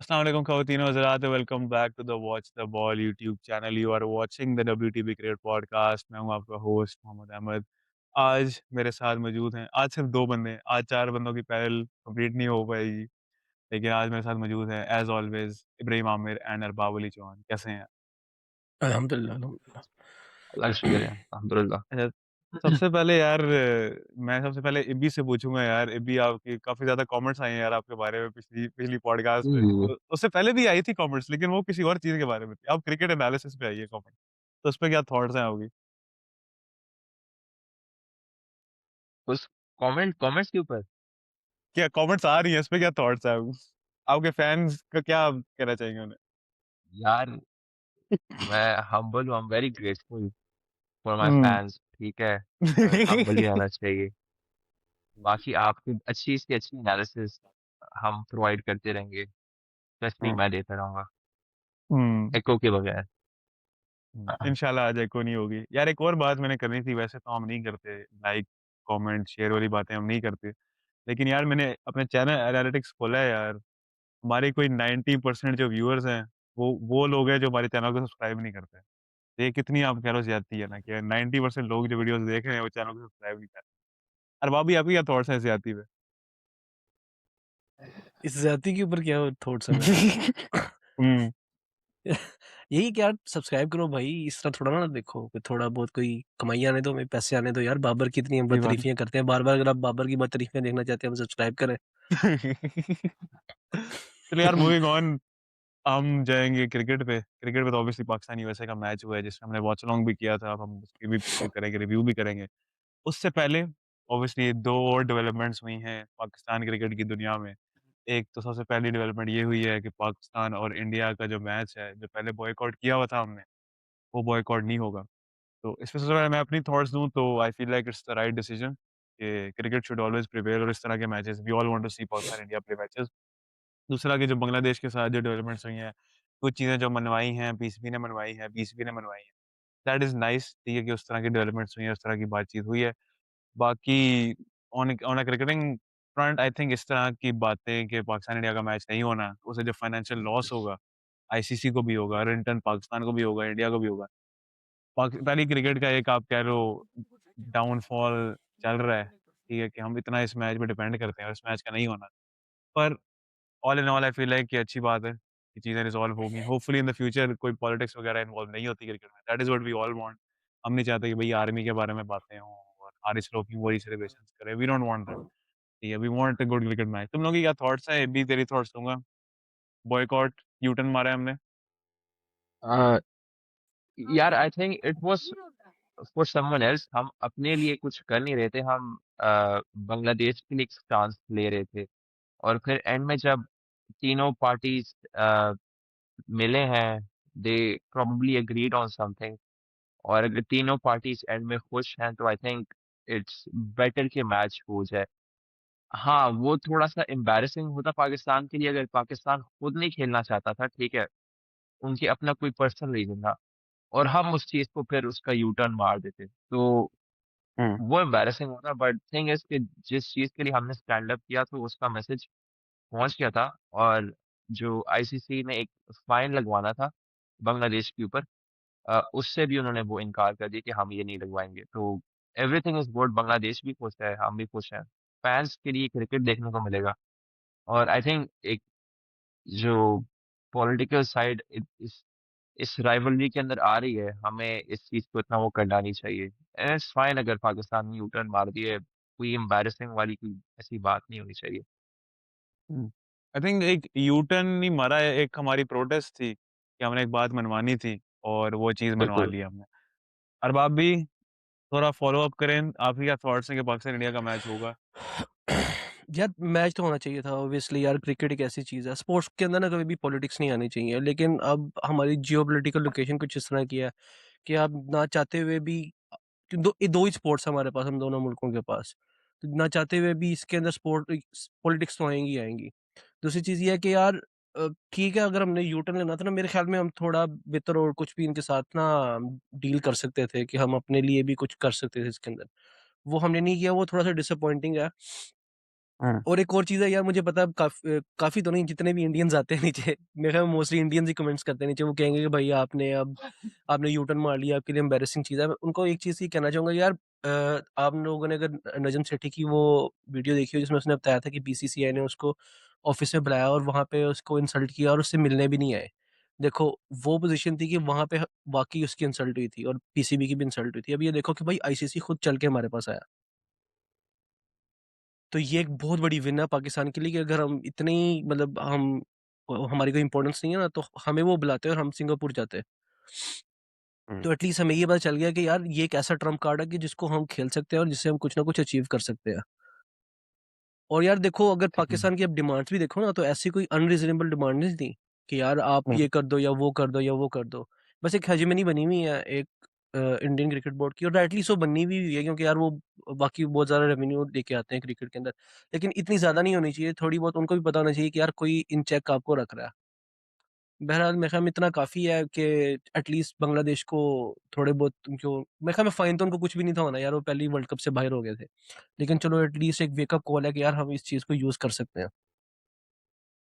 अस्सलाम वालेकुम ख़वातीन व हज़रात, welcome back to the Watch the Ball YouTube channel. You are watching the WTB cricket podcast. मैं हूँ आपका होस्ट मोहम्मद अहमद। आज मेरे साथ मौजूद हैं, आज सिर्फ 2 बंदे हैं, आज 4 बंदों की पैनल कंप्लीट नहीं हो पाएगी, लेकिन आज मेरे साथ मौजूद हैं as always Ibrahim Aamir and Arbab Ali Chauhan. कैसे हैं? अल्हम्दुलिल्लाह, अल्हम्दुलिल्लाह। अल्लाह का शुक्र है, अल्हम्दुलिल्लाह। अच्छा, सबसे पहले यार मैं सबसे पहले इब्बी से पूछूँगा यार, इब्बी आपकी काफ़ी ज़्यादा कमेंट्स आए हैं यार आपके बारे में पिछली पिछली पॉडकास्ट पे। जी, उससे पहले भी आई थी कमेंट्स, लेकिन वो किसी और चीज़ के बारे में थी। अब क्रिकेट एनालिसिस पे आई है कमेंट, तो उसपे क्या थॉट्स हैं आपके? उस कमेंट्स के ऊपर क्या कमेंट्स आ रही हैं, इसपे क्या थॉट्स हैं आपके? आपके फैन्स का क्या आप कहना चाहेंगे उन्हें? यार मैं हम्बल हूँ, I am very grateful for my hmm. Fans, ठीक है? हम्बल ही रहना चाहिए। बाकी आपकी अच्छी से अच्छी एनालिसिस हम प्रोवाइड करते रहेंगे, स्पेशली मैं देता रहूँगा, हुँ। एको के बगैर। इंशाल्लाह आज एको नहीं होगी। यार एक और बात मैंने करनी थी, वैसे तो हम नहीं करते, लाइक, कमेंट, शेयर वाली बातें हम नहीं करते। लेकिन यार मैंने अपने चैनल एनालिटिक्स खोला है यार, हमारे कोई 90% जो व्यूअर्स हैं, वो लोग हैं जो हमारे चैनल को सब्सक्राइब नहीं करते। तो ये कितनी आप कह लो ज़्यादती है ना कि 90% लोग जो वीडियोज़ देख रहे हैं, वो चैनल को सब्सक्राइब नहीं कर रहे। और भाभी आपके क्या थॉट्स हैं इस ज़्यादती पे? इस ज़ाती के ऊपर क्या थॉट्स हैं मेरे? हुँ, यही कि यार सब्सक्राइब करो भाई, इस तरह थोड़ा ना देखो कि थोड़ा बहुत कोई कमाई आने दो, हमें पैसे आने दो यार। बाबर की इतनी हम सही बात बदतरीफियाँ करते हैं बार-बार, अगर आप बाबर की बदतरीफियाँ देखना चाहते हैं, हम सब्सक्राइब करें। है। चलो यार मूविंग ऑन, हम जाएँगे क्रिकेट पे। क्रिकेट पे तो ऑब्वियसली पाकिस्तान यूएसए का मैच हुआ है, जिसमें हमने वॉच अलोंग भी किया था, अब हम उसकी भी करेंगे, रिव्यू भी करेंगे। उससे पहले ऑब्वियसली 2 और डेवलपमेंट्स हुई हैं पाकिस्तान क्रिकेट की दुनिया में। एक तो सबसे पहली डेवलपमेंट ये हुई है कि पाकिस्तान और इंडिया का जो मैच है, जो पहले बॉयकॉट किया हुआ था हमने, वो बॉयकॉट नहीं होगा। तो इसमें सबसे पहले मैं अपनी थॉट्स दूँ तो I feel like it's the right decision कि क्रिकेट शुड ऑलवेज़ प्रिवेल और इस तरह के matches we all want to see Pakistan India play matches. दूसरा कि जो बांग्लादेश के साथ जो डेवलपमेंट्स हुई हैं, कुछ चीज़ें जो मनवाई हैं, पीसीबी ने मनवाई हैं, बीसीबी ने मनवाई हैं, दैट इज़ नाइस, ठीक है कि उस तरह की डेवलपमेंट्स हुई हैं, उस तरह की बातचीत हुई है। बाकी on a cricketing front I think इस तरह की बातें कि पाकिस्तान इंडिया का मैच नहीं होना, उससे जो फाइनेंशियल लॉस होगा, आईसीसी को भी होगा और इन टर्न पाकिस्तान को भी होगा, इंडिया को भी होगा। पाकिस्तानी क्रिकेट का एक आप कह लो डाउनफॉल चल रहा है, ठीक है? कि हम इतना इस मैच पे डिपेंड करते हैं और इस मैच का नहीं होना। पर all in all I feel like कि अच्छी बात है कि चीज़ें रिज़ॉल्व होंगी। होपफुली इन द फ्यूचर कोई पॉलिटिक्स वगैरह इन्वॉल्व नहीं होती क्रिकेट में। That is what we all want. हम नहीं चाहते कि भई आर्मी के बारे में बातें हों और हारिस लोग की वही सेलिब्रेशंस करें। We don't want that. ठीक है, we want a good cricket match. तुम लोगों की क्या थॉट्स हैं? अभी तेरी थॉट्स लूँगा। बॉयकॉट, यू टर्न मारा है हमने। अ, यार I think it was for someone else, हम अपने लिए कुछ कर नहीं रहे थे, हम बांग्लादेश के लिए एक चांस ले रहे थे और फिर एंड में जब तीनों पार्टीज़ मिले हैं, they probably agreed on something और अगर तीनों पार्टीज़ एंड में खुश हैं तो आई थिंक इट्स बेटर कि मैच हो जाए। हाँ, वो थोड़ा-सा एम्बैरेसिंग होता पाकिस्तान के लिए अगर पाकिस्तान खुद नहीं खेलना चाहता था, ठीक है? उनके अपना कोई पर्सनल रीज़न था और हम उस चीज़ को फिर उसका यू टर्न मार देते। तो हुँ। वो एम्बैरेसिंग होता बट थिंग इज़ कि जिस चीज़ के लिए हमने स्टैंड अप किया तो उसका मैसेज पहुँच गया था और जो आईसीसी ने एक फाइन लगवाना था बांग्लादेश के ऊपर, उससे भी उन्होंने वो इनकार कर दिया कि हम ये नहीं लगवाएँगे। तो एवरीथिंग इज़ गुड, बांग्लादेश भी खुश है, हम भी खुश हैं। फैन्स के लिए क्रिकेट देखने को मिलेगा और आई थिंक एक जो पॉलिटिकल साइड इस राइवलरी के अंदर आ रही है, हमें इस चीज़ को इतना वो करना नहीं चाहिए। एंड इट्स फाइन अगर पाकिस्तान ने यू टर्न मार दिए, कोई एम्बैरेसिंग वाली कोई ऐसी बात नहीं होनी चाहिए। हुँ। आई थिंक एक यू टर्न नहीं मारा है, एक हमारी प्रोटेस्ट थी कि हमने एक बात मनवानी थी और वो चीज़ मनवा बिल्कुल। ली हमने। अरबाब भी थोड़ा फ़ॉलो अप करें, आपके क्या थॉट्स हैं कि पाकिस्तान इंडिया का मैच होगा? यार मैच तो होना चाहिए था ऑब्वियसली यार। क्रिकेट एक ऐसी चीज़ है, स्पोर्ट्स के अंदर ना कभी भी पॉलिटिक्स नहीं आनी चाहिए, लेकिन अब हमारी जियोपॉलिटिकल लोकेशन कुछ इस तरह की है कि आप ना चाहते हुए भी कि दो ही स्पोर्ट्स हैं हमारे पास, हम दोनों मुल्कों के पास। तो ना चाहते हुए भी इसके अंदर पॉलिटिक्स तो आएँगी ही आएँगी। दूसरी चीज़ ये है कि यार ठीक है, अगर हमने यू टर्न लेना था ना, मेरे ख़्याल में हम थोड़ा बेहतर और कुछ भी इनके साथ ना डील कर सकते थे कि हम अपने लिए भी कुछ कर सकते थे इसके अंदर। वो हमने नहीं किया, वो थोड़ा-सा डिसअपॉइंटिंग है। हुँ, और एक और चीज़ है यार, मुझे पता है काफ़ी तो नहीं, जितने भी इंडियंस आते हैं नीचे, मेरे ख्याल में मोस्टली इंडियंस ही कमेंट्स करते हैं नीचे। वो कहेंगे कि भाई आपने यू टर्न मार लिया, आपके लिए एम्बैरेसिंग चीज़ है। मैं उनको एक चीज़ ये कहना चाहूँगा यार, आप लोगों ने अगर नजम सेठी की वो वीडियो देखी हो जिसमें उसने बताया था कि बीसीसीआई ने उसको ऑफिस में बुलाया और वहाँ पे उसको इंसल्ट किया और उससे मिलने भी नहीं आए। देखो, वो पोज़ीशन थी कि वहाँ पे वाक़ई उसकी इंसल्ट हुई थी और पीसीबी की भी इंसल्ट हुई थी। अब ये देखो कि भाई आईसीसी खुद चल के हमारे पास आया। तो ये एक बहुत बड़ी विन है पाकिस्तान के लिए कि अगर हम इतने ही मतलब हमारी कोई इम्पोर्टेंस नहीं है ना, तो हमें वो बुलाते हैं और हम सिंगापुर जाते हैं। हुँ, तो एटलीस्ट हमें ये पता चल गया कि यार ये एक ऐसा ट्रम्प कार्ड है कि जिसको हम खेल सकते हैं और जिससे हम कुछ ना कुछ अचीव कर सकते हैं। और यार देखो, अगर हुँ, पाकिस्तान की अब डिमांड्स भी देखो ना, तो ऐसी कोई अनरीज़नेबल डिमांड नहीं थी कि यार आप हुँ। ये कर दो या वो कर दो या वो कर दो। बस एक हेजेमनी बनी हुई है एक इंडियन क्रिकेट बोर्ड की, और राइटली सो बननी भी हुई है क्योंकि यार वो बाकी बहुत ज़्यादा रेवेन्यू लेके आते हैं क्रिकेट के अंदर। लेकिन इतनी ज़्यादा नहीं होनी चाहिए, थोड़ी बहुत उनको भी पता होना चाहिए कि यार कोई इन चेक आपको रख रहा है। बहरहाल मेरे ख़्याल में इतना काफ़ी है कि एटलीस्ट बांग्लादेश को थोड़े बहुत जो मेरे ख़्याल में फ़ाइन तो उनको कुछ भी नहीं था होना यार, वो पहले ही वर्ल्ड कप से बाहर हो गए थे। लेकिन चलो एटलीस्ट एक वेकअप कॉल है कि यार हम इस चीज़ को यूज़ कर सकते हैं।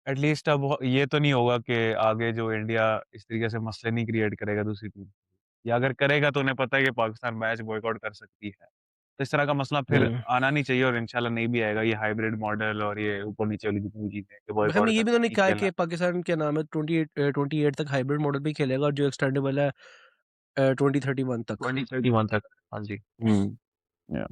एटलीस्ट अब ये तो नहीं होगा कि आगे जो इंडिया इस तरीके से मसले नहीं क्रिएट करेगा दूसरी टीम, या अगर करेगा तो उन्हें पता है कि पाकिस्तान मैच बॉयकॉट कर सकती है। तो इस तरह का मसला फिर हुँ। आना नहीं चाहिए और इंशाल्लाह नहीं भी आएगा, ये हाइब्रिड मॉडल और ये ऊपर-नीचे वाली जितनी भी चीज़ें हैं कि मेरे ख़्याल में बॉयकॉट ये भी करना, उन्होंने नहीं कहा है खेलना। कि पाकिस्तान क्या नाम है 28 तक हाइब्रिड मॉडल पे ही खेलेगा और जो एक्सटेंडेबल है 2031 तक। 2031 तक। हाँ जी। हुँ, या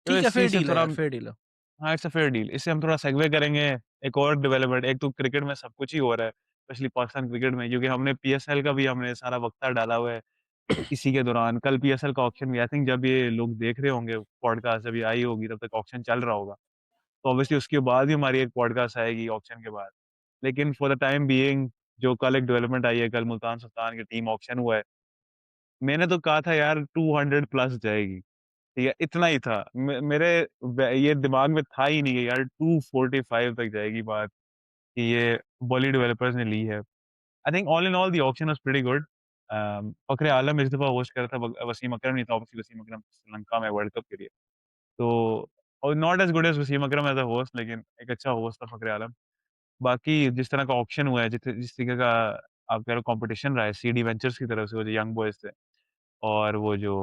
तो ठीक है, इस फेयर चीज़ से डील है थोड़ा यार, फेयर डील है। हाँ, इट्स अ फेयर डील। इससे हम थोड़ा सेगवे करेंगे एक और डेवलपमेंट। एक तो क्रिकेट में सब कुछ ही हो रहा है, स्पेशली पाकिस्तान क्रिकेट में, क्योंकि हमने पीएसएल का भी हमने सारा वक़्ता डाला हुआ है इसी के दौरान। कल पीएसएल का ऑक्शन भी आई थिंक जब ये लोग देख रहे होंगे पॉडकास्ट जब ये आई होगी तब तक ऑक्शन चल रहा होगा। तो ऑब्वियसली उसके बाद ही हमारी एक पॉडकास्ट आएगी ऑक्शन के बाद। लेकिन फॉर द टाइम बीइंग जो कल एक डेवलपमेंट आई है, कल मुल्तान सुल्तान की टीम ऑक्शन हुआ है। मैंने तो कहा था यार 200 प्लस जाएगी, ठीक है? इतना ही था। मेरे ये दिमाग में था ही नहीं कि यार 245 तक जाएगी बात कि ये बॉली डेवलपर्स ने ली है। I think all in all the auction was pretty good. Fakhre Alam इस दफ़ा होस्ट कर रहा था, वसीम अकरम नहीं था, ऑब्वियसली वसीम अकरम श्रीलंका में वर्ल्ड कप के लिए। तो और not as good as Wasim Akram as a host, लेकिन एक अच्छा होस्ट था फ़खरे आलम। बाकी जिस तरह का ऑक्शन हुआ है, जिस तरीके का आप कह रहे हो कॉम्पिटिशन रहा है सीडी वेंचर्स की तरफ से, वो जो यंग बॉयज़ थे और वो जो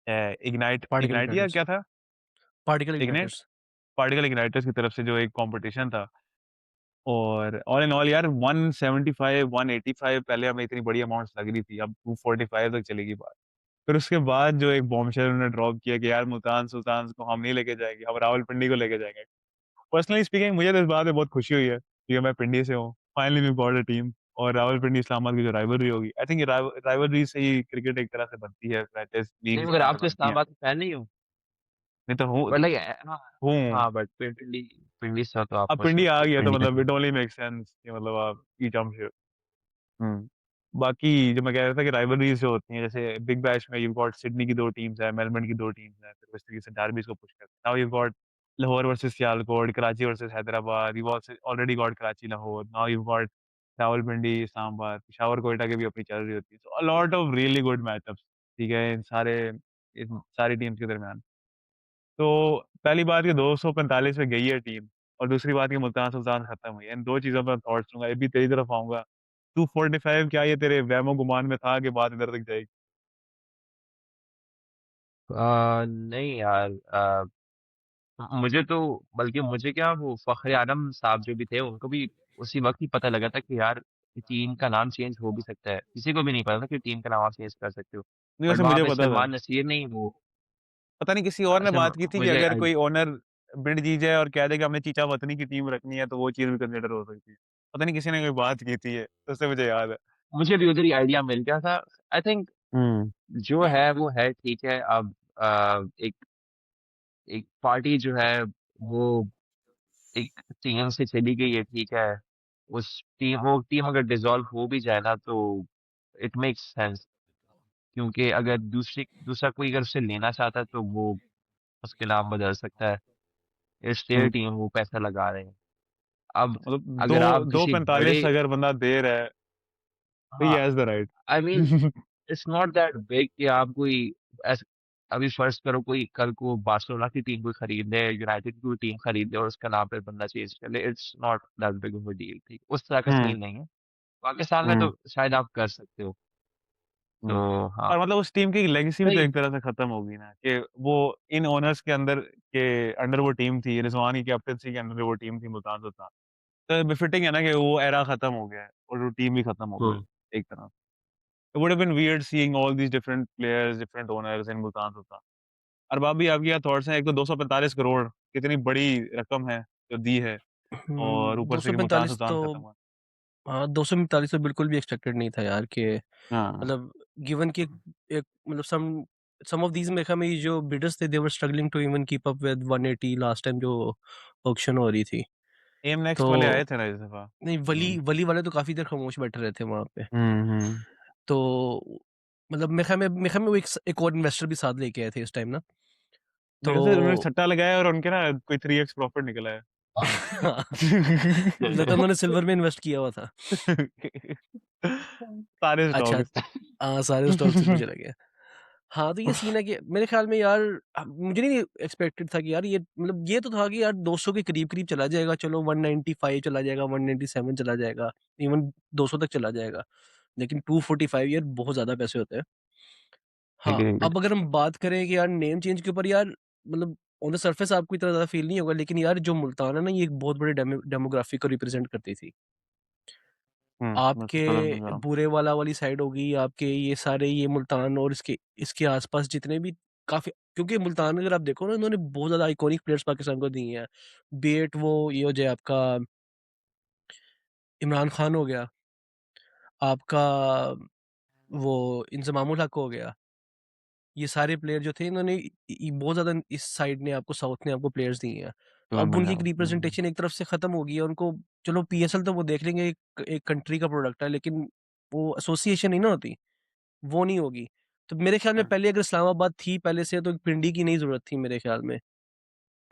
इग्नाइट पार्टिकल इग्नाइट या इग्नाइटर्स, क्या था? Particle ignite इग्नाइटर्स। पार्टिकल इग्नाइटर्स की तरफ से जो एक कॉम्पिटिशन था। और ऑल इन ऑल यार 175 185 पहले हमें इतनी बड़ी अमाउंट्स लग रही थी, अब 245 तक चलेगी बात। फिर उसके बाद जो एक बॉम्बशेल उन्होंने ड्रॉप किया कि यार मुल्तान सुल्तान्स को हम नहीं लेके जाएँगे, हम रावलपिंडी को लेके जाएँगे। पर्सनली स्पीकिंग मुझे तो इस बात में बहुत खुशी हुई है, क्योंकि मैं पिंडी से हूँ। Finally we got a team और रावलपिंडी इस्लामाबाद की जो राइवलरी होगी, आई थिंक ये राइवलरी से ही क्रिकेट एक तरह से बनती है, मैचेस नहीं लीग्स मगर वहाँ से आप तो बनती हैं। इस्लामाबाद के फैन नहीं हो? नहीं तो हूँ बट लाइक हाँ, हूँ। हाँ बट पिंडी पिंडी से हो तो आप अब खुश हो पिंडी आ तो गया तो पिंडी का मतलब team. It only makes sense कि मतलब आप की जंप हुँ। बाकी जो मैं कह रहा था कि राइवलरीज़ जो होती हैं, जैसे बिग बैश में यू गॉट सिडनी की 2 टीम्स हैं, मेलबर्न की 2 टीम्स हैं, फिर उस तरीके से डर्बीज़ को पुश करते हैं। Now you got Lahore versus Sialkot, Karachi versus Hyderabad, you also already got Karachi Lahore, now you got Rawalpindi Islamabad, Peshawar Quetta की भी अपनी चल रही होती है। So a lot of really good matchups, ठीक है, इन सारी टीम्स के दरमियान। तो पहली बात कि 245 पे गई है टीम और दूसरी बात कि मुल्तान सुल्तान खत्म हुई है। इन 2 चीज़ों पे मैं थॉट्स लूँगा। अभी तेरी तरफ आऊँगा। 245 क्या ये तेरे वहमो-गुमान में था कि बात इधर तक जाएगी? नहीं यार, मुझे तो बल्कि मुझे क्या वो फ़खरे आलम साहब जो भी थे उनको भी उसी वक़्त ही पता लगा था कि यार टीम का नाम चेंज हो भी सकता है। किसी को भी नहीं पता था कि टीम का नाम आप चेंज कर सकते हो। नहीं, बट वैसे वहाँ मुझे पे पता था। सलमान नसीर ने ही वो पता नहीं किसी और ने अच्छा बात की थी कि मुझे अगर कोई ओनर बिड जीत जाए और कह दे कि हमने चीचा वतनी की टीम रखनी है, तो वो चीज़ भी कंसिडर हो सकती है। पता नहीं किसी ने कोई बात की थी ये, तो उससे मुझे याद है। मुझे भी उधर ही आइडिया मिल गया था। आई थिंक हुँ, जो है वो है ठीक है। अब एक एक पार्टी जो है वो एक टीम से चली गई है, ठीक है। वो टीम अगर डिसॉल्व हो भी जाए ना तो इट मेक्स सेंस, क्योंकि अगर दूसरा कोई अगर उसे लेना चाहता है तो वो उसके नाम बदल सकता है। It's there hmm. टीम, वो पैसा लगा रहे हैं। अब मतलब अगर आप किसी 2-45 बड़े अगर बंदा दे रहा है, तो ही हाँ, has the right. I mean it's not that big कि आप कोई ऐस अभी फर्ज करो कोई कल को बार्सिलोना की टीम कोई खरीद ले, यूनाइटेड की कोई टीम खरीद ले और उसका नाम पे बंदा चेंज कर ले, it's not that big of a deal, ठीक, उस तरह का हुँ, सीन नहीं है। पाकिस्तान में हुँ, तो शायद आप कर सकते हो। तो हुँ। हाँ और मतलब उस टीम की लेगेसी भी तो भाई। एक तरह से खत्म हो गई ना कि वो इन ओनर्स के अंडर वो टीम थी, रिज़वान की कैप्टेंसी के अंडर वो टीम थी मुल्तान सुल्तान। तो बेफिटिंग है ना कि वो एरा खत्म हो गया है और वो टीम भी खत्म हो गई हम्म है, एक तरह। It would have been weird seeing all these different players, different owners in Multan Sultan. Arbab भाई आपके क्या थॉट्स हैं? एक तो 245 करोड़ कितनी बड़ी रकम है जो दी है और ऊपर से कि मुल्तान 245 सुल्तान तो खत्म हुआ। 245 तो बिल्कुल भी एक्सपेक्टेड नहीं था यार कि हाँ, मतलब गिवन कि एक मतलब सम ऑफ दीज मेरे ख्याल में ये जो बिडर्स थे they were struggling to even keep up with 180 last time जो ऑक्शन हो रही थी। एम तो नेक्स्ट वाले आए थे ना इस दफा। नहीं, वली हुँ, वली वाले तो काफी देर खामोश बैठे रहे थे वहां पे। हुँ, हुँ। तो मतलब मेरे ख्याल में वो एक और इन्वेस्टर भी साथ लेके आए थे इस टाइम ना। तो मेरे से उन्होंने सट्टा लगाया और उनके ना कोई 3x प्रॉफिट निकला है। लगता है उन्होंने सिल्वर में इन्वेस्ट किया हुआ था। सारे अच्छा, स्टॉक्स। सारे स्टॉक्स में चले गए। हाँ, तो ये सीन है कि मेरे ख़्याल में यार मुझे नहीं एक्सपेक्टेड था कि यार ये मतलब ये तो था कि यार 200 के करीब-करीब चला जाएगा, चलो 195 चला जाएगा, 197 चला जाएगा, इवन 200 तक चला जाएगा। लेकिन 245 यार बहुत ज़्यादा पैसे होते हैं। हाँ, एग्री। अब अगर हम बात करें कि यार नेम चेंज के ऊपर यार मतलब ऑन द सरफेस आपको इतना ज़्यादा फ़ील नहीं होगा, लेकिन यार जो मुल्तान है ना, ये एक बहुत बड़े डेमोग्राफिक को रिप्रेज़ेंट करती थी। मैं आपके समझ रहा हूँ। बूरेवाला वाली साइड होगी, आपके ये सारे ये मुल्तान और इसके इसके आस-पास जितने भी काफ़ी, क्योंकि मुल्तान अगर आप देखो ना, इन्होंने बहुत ज़्यादा आइकॉनिक प्लेयर्स पाकिस्तान को दिए हैं। बी इट वो ये हो जाए आपका इमरान खान हो गया, आपका वो इंज़मामुल हक हो गया। ये सारे प्लेयर जो थे इन्होंने बहुत ज़्यादा इस साइड ने आपको साउथ ने आपको प्लेयर्स दिए हैं। तो समझ अब में आ उनकी रहा एक हूँ। रिप्रेजेंटेशन एक तरफ से खत्म हो गई है उनको। चलो पीएसएल तो वो देख लेंगे, एक एक कंट्री का प्रोडक्ट है, लेकिन वो एसोसिएशन नहीं ना होती, वो नहीं होगी। तो मेरे ख्याल में हुँ, पहले अगर इस्लामाबाद थी पहले से, तो एक पिंडी की नहीं ज़रूरत थी मेरे ख्याल में।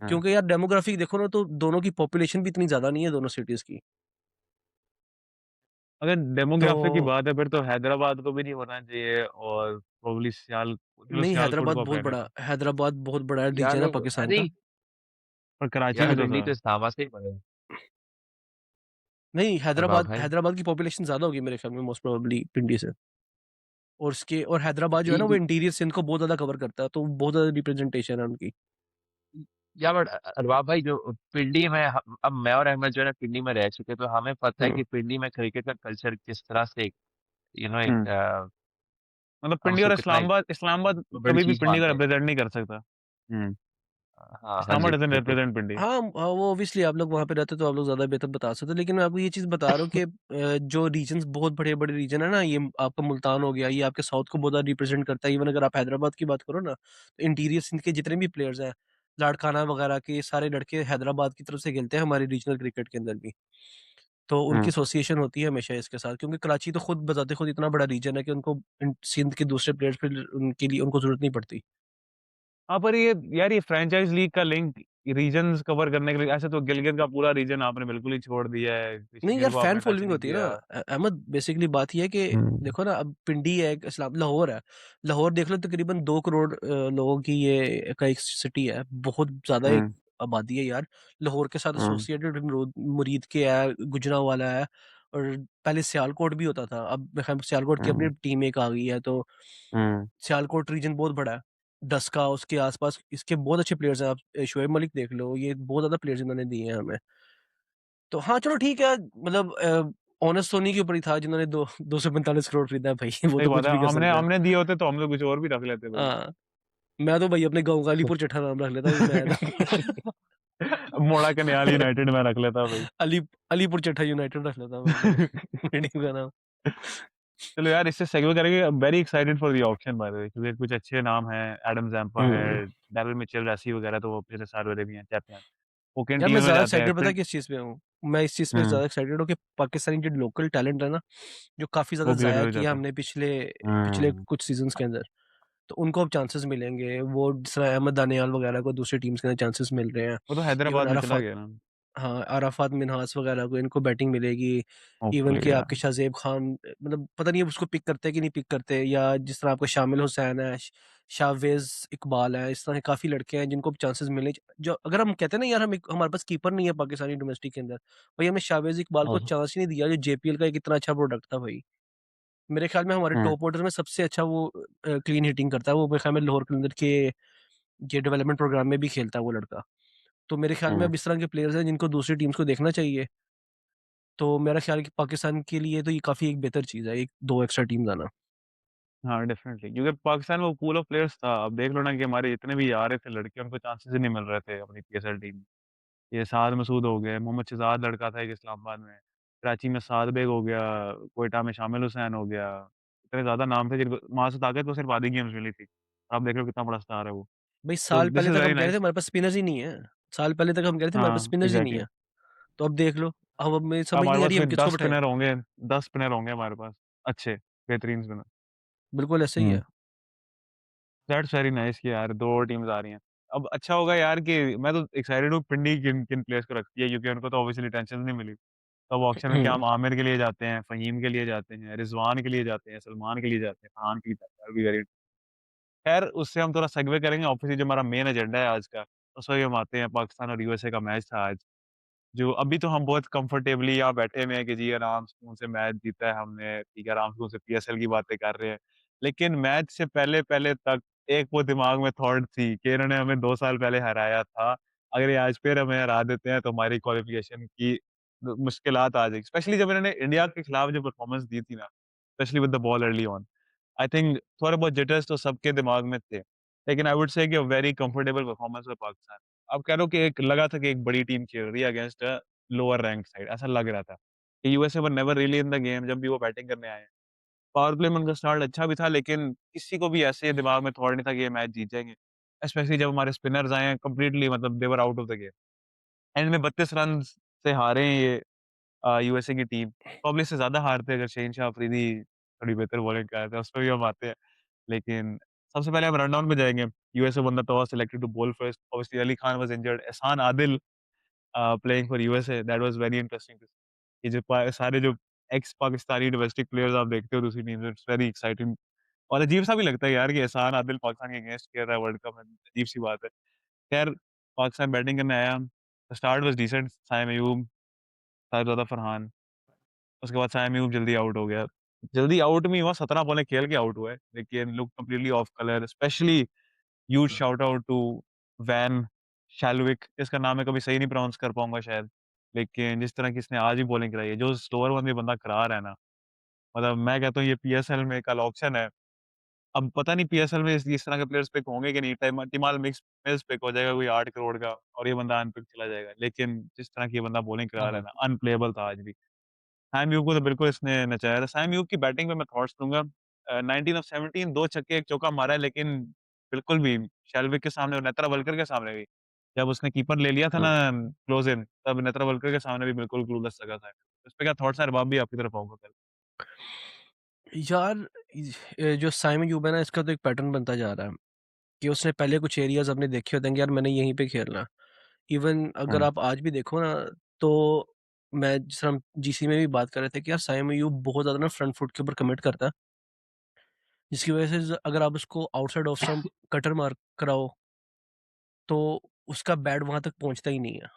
हुँ। क्योंकि यार डेमोग्राफिक देखो ना, तो दोनों की पॉपुलेशन भी इतनी ज़्यादा नहीं है दोनों सिटीज़ की। अगर तो डेमोग्राफिक की बात है फिर तो हैदराबाद को भी नहीं होना चाहिए और प्रोबब्ली चलो नहीं, सियालकोट को आप कह रहे हो। हैदराबाद बहुत बड़ा यार रीजन है पाकिस्तान अरे का। पर कराची यार भी तो पिंडी था। तो इस्लामाबाद से ही पड़े हैं, नहीं, अरबाब हैदराबाद भाई। हैदराबाद की पॉपुलेशन ज़्यादा होगी मेरे ख्याल में मोस्ट प्रोबेबली पिंडी से। और हैदराबाद जो है ना, वो ये- इंटीरियर सिंध को बहुत ज़्यादा कवर करता है, तो बहुत ज़्यादा रिप्रेजेंटेशन है उनकी। या बट अरबाब भाई जो पिंडी में अब मैं और अहमद जो है ना पिंडी में रह चुके, तो हमें पता है हुँ। कि पिंडी में क्रिकेट का कल्चर किस तरह से एक हुँ। मतलब हम पिंडी उसको और कितना एक इस्लामाबाद बड़ी कभी भी चीज पिंडी को मानते हैं। रिप्रेजेंट नहीं कर सकता। हुँ। हाँ हाँ जी इस्लामाबाद डज़न्ट बिल्कुल। रिप्रेजेंट पिंडी। हाँ, वो ऑब्वियसली आप लोग वहाँ पे रहते हो तो आप लोग ज़्यादा बेहतर बता सकते हो। लेकिन मैं आपको ये चीज़ बता रहा हूँ कि जो रीजन्स बहुत बड़े-बड़े रीजन है ना, ये आपका मुल्तान हो गया, ये आपके साउथ को बहुत ज़्यादा रिप्रेज़ेंट करता है। इवन अगर आप हैदराबाद की बात करो ना, तो इंटीरियर सिंध के जितने भी प्लेयर्स हैं, लाड़काना वगैरह के सारे लड़के हैदराबाद की तरफ से खेलते हैं हमारी रीजनल क्रिकेट के अंदर भी। तो उनकी हुँ। एसोसिएशन होती है हमेशा इसके साथ, क्योंकि कराची तो खुद बज़ाते खुद इतना बड़ा रीजन है कि उनको सिंध के दूसरे प्लेयर्स पे उनके लिए उनको ज़रूरत नहीं पड़ती। हाँ, पर ये यार ये फ्रैंचाइज़ लीग का लिंक रीजन्स कवर करने के लिए ऐसे तो गिलगित का पूरा रीजन आपने बिल्कुल ही छोड़ दिया है, नहीं कश्मीर यार, को फैन आपने टच फॉलोइंग नहीं होती है ना। किया। अहमद, बेसिकली बात ये है कि हुँ। देखो ना, अब पिंडी है, एक इस्लाम लाहौर है। लाहौर देख लो, तकरीबन 2 करोड़ लोगों की ये का एक सिटी है। बहुत ज़्यादा एक हुँ, आबादी है यार। लाहौर के साथ हुँ, एसोसिएटेड मुरीद के है, गुजरांवाला है, और पहले सियालकोट भी होता था। अब मेरे ख्याल में सियालकोट की अपनी हुँ, टीम एक आ गई है, तो हुँ। सियालकोट रीजन बहुत बड़ा है। डस्का उसके आस-पास इसके बहुत अच्छे प्लेयर्स हैं। आप शोएब मलिक देख लो, ये बहुत ज़्यादा प्लेयर्स इन्होंने दिए हैं हमें। तो हाँ, चलो ठीक है, मतलब ऑनेस्ट सोनी के ऊपर ही था जिन्होंने दो 245 करोड़ खरीदा है भाई। वो सही तो बात कुछ है, भी कर हमने सकता है। हमने दिए होते तो हम लोग कुछ और भी रख लेते भाई। हाँ, मैं तो भाई अपने गाँव का अलीपुर चट्टा नाम रख लेता, मैं तो मोड़ा के निहाल यूनाइटेड में रख लेता भाई। अली अलीपुर चट्टा यूनाइटेड रख लेता मैं तो मीटिंग का नाम। चलो यार इससे सेगवे करेंगे। Very excited for the auction by the way क्योंकि कुछ अच्छे नाम हैं, एडम ज़ैम्पा हुँ। है, डेरिल मिचेल, रैसी वगैरह तो वो पिछले साल वाले भी हैं, चैंपियन। वो किन यार मैं टीमों में ज़्यादा जाते हैं एक्साइटेड पता फिर। है किस चीज़ पे हूँ? मैं इस चीज़ पे हुँ, ज़्यादा एक्साइटेड हूँ कि पाकिस्तानी जो लोकल टैलेंट है ना, जो काफ़ी ज़्यादा वो भी ज़ाया उधर किया जाता है। हमने पिछले पिछले हुँ, कुछ सीज़न्स के अंदर, तो उनको अब चांसेस मिलेंगे। वो जिस तरह अहमद दानियाल वगैरह को दूसरी टीम्स के अंदर चांसेस मिल रहे हैं। वो तो इवन हैदराबाद में चला अराफात, गया ना। हाँ, अराफात मिन्हास वगैरह को इनको बैटिंग मिलेगी। इवन होपफुली कि यार। आपके शाहज़ेब खान, मतलब पता नहीं है उसको पिक करते हैं कि नहीं पिक करते, या जिस तरह आपका शामिल हुसैन है, शावेज़ इकबाल है, इस तरह के काफ़ी लड़के हैं जिनको चांसेस मिलने जो अगर हम कहते हैं ना यार हमारे पास कीपर नहीं है पाकिस्तानी डोमेस्टिक के अंदर, भाई हमने शावेज़ इकबाल को हम्म चांस ही नहीं दिया जो जेपीएल का एक इतना अच्छा प्रोडक्ट था भाई। मेरे ख्याल में हमारे हम्म टॉप ऑर्डर में सबसे अच्छा वो क्लीन हिटिंग करता है, वो मेरे ख्याल में लाहौर कलंदर के ये डेवलपमेंट प्रोग्राम में भी खेलता है वो लड़का। तो मेरे ख्याल में हम्म अब इस तरह के प्लेयर्स हैं जिनको दूसरी टीम्स को देखना चाहिए। तो मेरा ख्याल है कि पाकिस्तान के लिए तो ये काफ़ी एक बेहतर चीज़ है, 1-2 एक्स्ट्रा टीम्स आना। हाँ, डेफ़िनेटली क्योंकि पाकिस्तान में वो पूल ऑफ प्लेयर्स था। अब देख लो ना कि हमारे जितने भी आ रहे थे लड़के, उनको चांसेस ही नहीं मिल रहे थे अपनी पीएसएल टीम में। ये साद मसूद हो गए, मोहम्मद शहजाद लड़का था एक इस्लामाबाद में, कराची में साद बेग हो गया, क्वेटा में शामिल हुसैन हो गया। इतने ज़्यादा नाम थे जिनको वहाँ से ताकत को सिर्फ़ आधी गेम्स मिली थी। आप देख लो कितना बड़ा स्टार है वो। भाई तो साल दिस पहले इज़ तक वेरी हम कह रहे थे नाइस। हमारे पास स्पिनर्स ही नहीं है। साल पहले तक हम कह रहे थे हमारे पास हाँ, स्पिनर्स ही नहीं एग्ज़ैक्टली। है। तो अब देख लो, अब हमें समझ हमारे नहीं आ पास रही है हम में किसको 10 बिठाएँ? स्पिनर होंगे, 10 स्पिनर होंगे हमारे पास, अच्छे, बेहतरीन स्पिनर। बिल्कुल ऐसा ही हुँ। है। दैट्स वेरी नाइस कि यार 2 और टीम्स आ रही हैं। अब अच्छा होगा यार कि मैं तो एक्साइटेड हूँ पिंडी किन-किन प्लेयर्स को रखती है क्योंकि उनको तो ऑब्वियसली टेंशन नहीं मिली। तो अब ऑक्शन में क्या हुँ। हम आमिर के लिए जाते हैं, फ़हीम के लिए जाते हैं, रिज़वान के लिए जाते हैं, सलमान के लिए जाते हैं, फरहान के लिए जाते हैं, दैट विल बी वेरी खैर उससे हम थोड़ा सेगवे करेंगे ऑब्वियसली जो हमारा मेन एजेंडा है आज का, उसमें हम आते हैं पाकिस्तान और यूएसए का मैच था आज। जो अभी तो हम बहुत कंफर्टेबली यहाँ बैठे हुए हैं कि जी आराम सुकून से मैच जीता है हमने, ठीक है, आराम सुकून से पीएसएल की बातें कर रहे हैं। लेकिन मैच से पहले-पहले तक एक वो दिमाग में थॉट थी कि इन्होंने हमें 2 साल पहले हराया था। अगर ये आज फिर हमें हरा देते हैं तो हमारी क्वालिफिकेशन की मुश्किलात आ जाएगी। स्पेशली जब इन्होंने इंडिया के खिलाफ जो परफॉर्मेंस दी थी ना, specially with the ball early on. I think थोड़े बहुत जिटर्स तो सबके दिमाग में थे। लेकिन आई वुड से कि a very comfortable performance for Pakistan. आप कह रहे हो कि एक लगा था कि एक बड़ी टीम खेल रही है against a lower rank side, ऐसा लग रहा था। कि USA were never really in the game जब भी वो बैटिंग करने आए हैं। पावर प्ले में उनका स्टार्ट अच्छा भी था लेकिन किसी को भी ऐसे दिमाग में थॉट नहीं था कि ये मैच जीत जाएँगे। स्पेशली जब हमारे स्पिनर्स आए हैं कंप्लीटली मतलब they were out of the game. End में 32 रन से हारे हैं ये यूएसए की टीम। प्रोबब्ली इससे ज़्यादा हारते अगर शहनशाह अफरीदी थोड़ी बेहतर बॉलिंग कर रहे थे, उस पे भी हम आते हैं। लेकिन सबसे पहले हम रनडाउन पे जाएँगे। USA won the toss selected to bowl first. Obviously Ali Khan was injured. Ehsan Adil playing for USA that was very interesting to see. ये जो सारे जो एक्स पाकिस्तानी डोमेस्टिक प्लेयर्स आप देखते हो दूसरी टीम में, इट्स वेरी एक्साइटिंग और अजीब-सा भी लगता है यार कि एहसान आदिल पाकिस्तान के अगेंस्ट खेल रहा है वर्ल्ड कप में, अजीब-सी बात है। खैर पाकिस्तान बैटिंग करने आया। The start was decent. Saim Ayub, Sahibzada Farhan, उसके बाद साइम अयूब जल्दी आउट हो गया। जल्दी आउट नहीं हुआ, 17 बॉलें खेल के आउट हुआ है, लेकिन looked completely off colour, especially huge shout out to van Schalkwyk, इसका नाम मैं कभी सही नहीं प्रोनाउंस कर पाऊँगा शायद। लेकिन जिस तरह की इसने आज ही बॉलिंग कराई है, जो स्लोअर वन भी बंदा करा रहा है ना, मतलब मैं कहता हूँ ये पीएसएल में कल ऑक्शन है। अब पता नहीं पीएसएल में इस तरह के प्लेयर्स पिक होंगे कि नहीं, टिमाल मिल्स पिक हो जाएगा कोई 8 करोड़ का और ये बंदा अनपिक चला जाएगा। लेकिन जिस तरह की ये बंदा बॉलिंग करा रहा है हुँ। ना, अनप्लेएबल था आज भी। सैम ह्यूग को तो बिल्कुल इसने नचाया था। सैम ह्यूग की बैटिंग पे मैं थॉट्स दूँगा 19 ऑफ 17 2 छक्के 1 चौका मारा है लेकिन बिल्कुल भी शेल्विक के सामने और नेत्रा वलकर के सामने भी, जब उसने कीपर ले लिया था ना हम्म क्लोज़ इन तब नेत्रा वलकर के सामने भी बिल्कुल क्लूलेस लगा था। इस पे क्या थॉट्स हैं? रबाब भी आपकी तरफ आऊँगा पहले। यार जो साइमन यूब है ना इसका तो एक पैटर्न बनता जा रहा है कि उसने पहले कुछ एरियाज़ अपने देखे होते हैं कि यार मैंने यहीं पे खेलना है। इवन अगर हुँ, आप आज भी देखो ना तो मैं जिस तरह हम जीसी में भी बात कर रहे थे कि यार साइमन यूब बहुत ज़्यादा ना फ्रंट फुट के ऊपर कमिट करता है। जिसकी वज़ह से अगर आप उसको आउटसाइड ऑफ स्टंप कटर मार कराओ तो उसका बैट वहाँ तक पहुँचता ही नहीं है।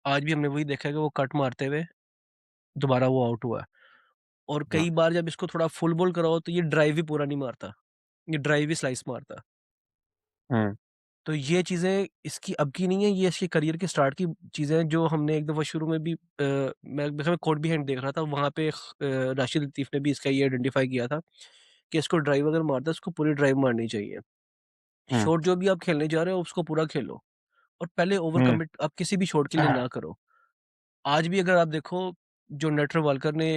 आज भी हमने वही देखा है कि वो कट मारते हुए दोबारा वो आउट हुआ है। और हाँ कई बार जब इसको थोड़ा फुल बॉल कराओ तो ये ड्राइव भी पूरा नहीं मारता। ये ड्राइव ही स्लाइस मारता है। हुँ, तो ये चीज़ें इसकी अब की नहीं है, ये इसके करियर के स्टार्ट की चीज़ें हैं जो हमने एक दफ़ा शुरू में भी मैं कोट बिहाइंड देख रहा था, वहाँ पे राशिद लतीफ़ ने भी इसका ये आइडेंटिफ़ाई किया था कि इसको ड्राइव अगर मारता है, इसको पूरी ड्राइव मारनी चाहिए। हुँ, शॉट जो भी आप खेलने जा रहे हो, उसको पूरा खेलो और पहले ओवर हुँ, कमिट आप किसी भी शॉट के लिए ना करो। आज भी अगर आप देखो, जो नेटर वाल्कर ने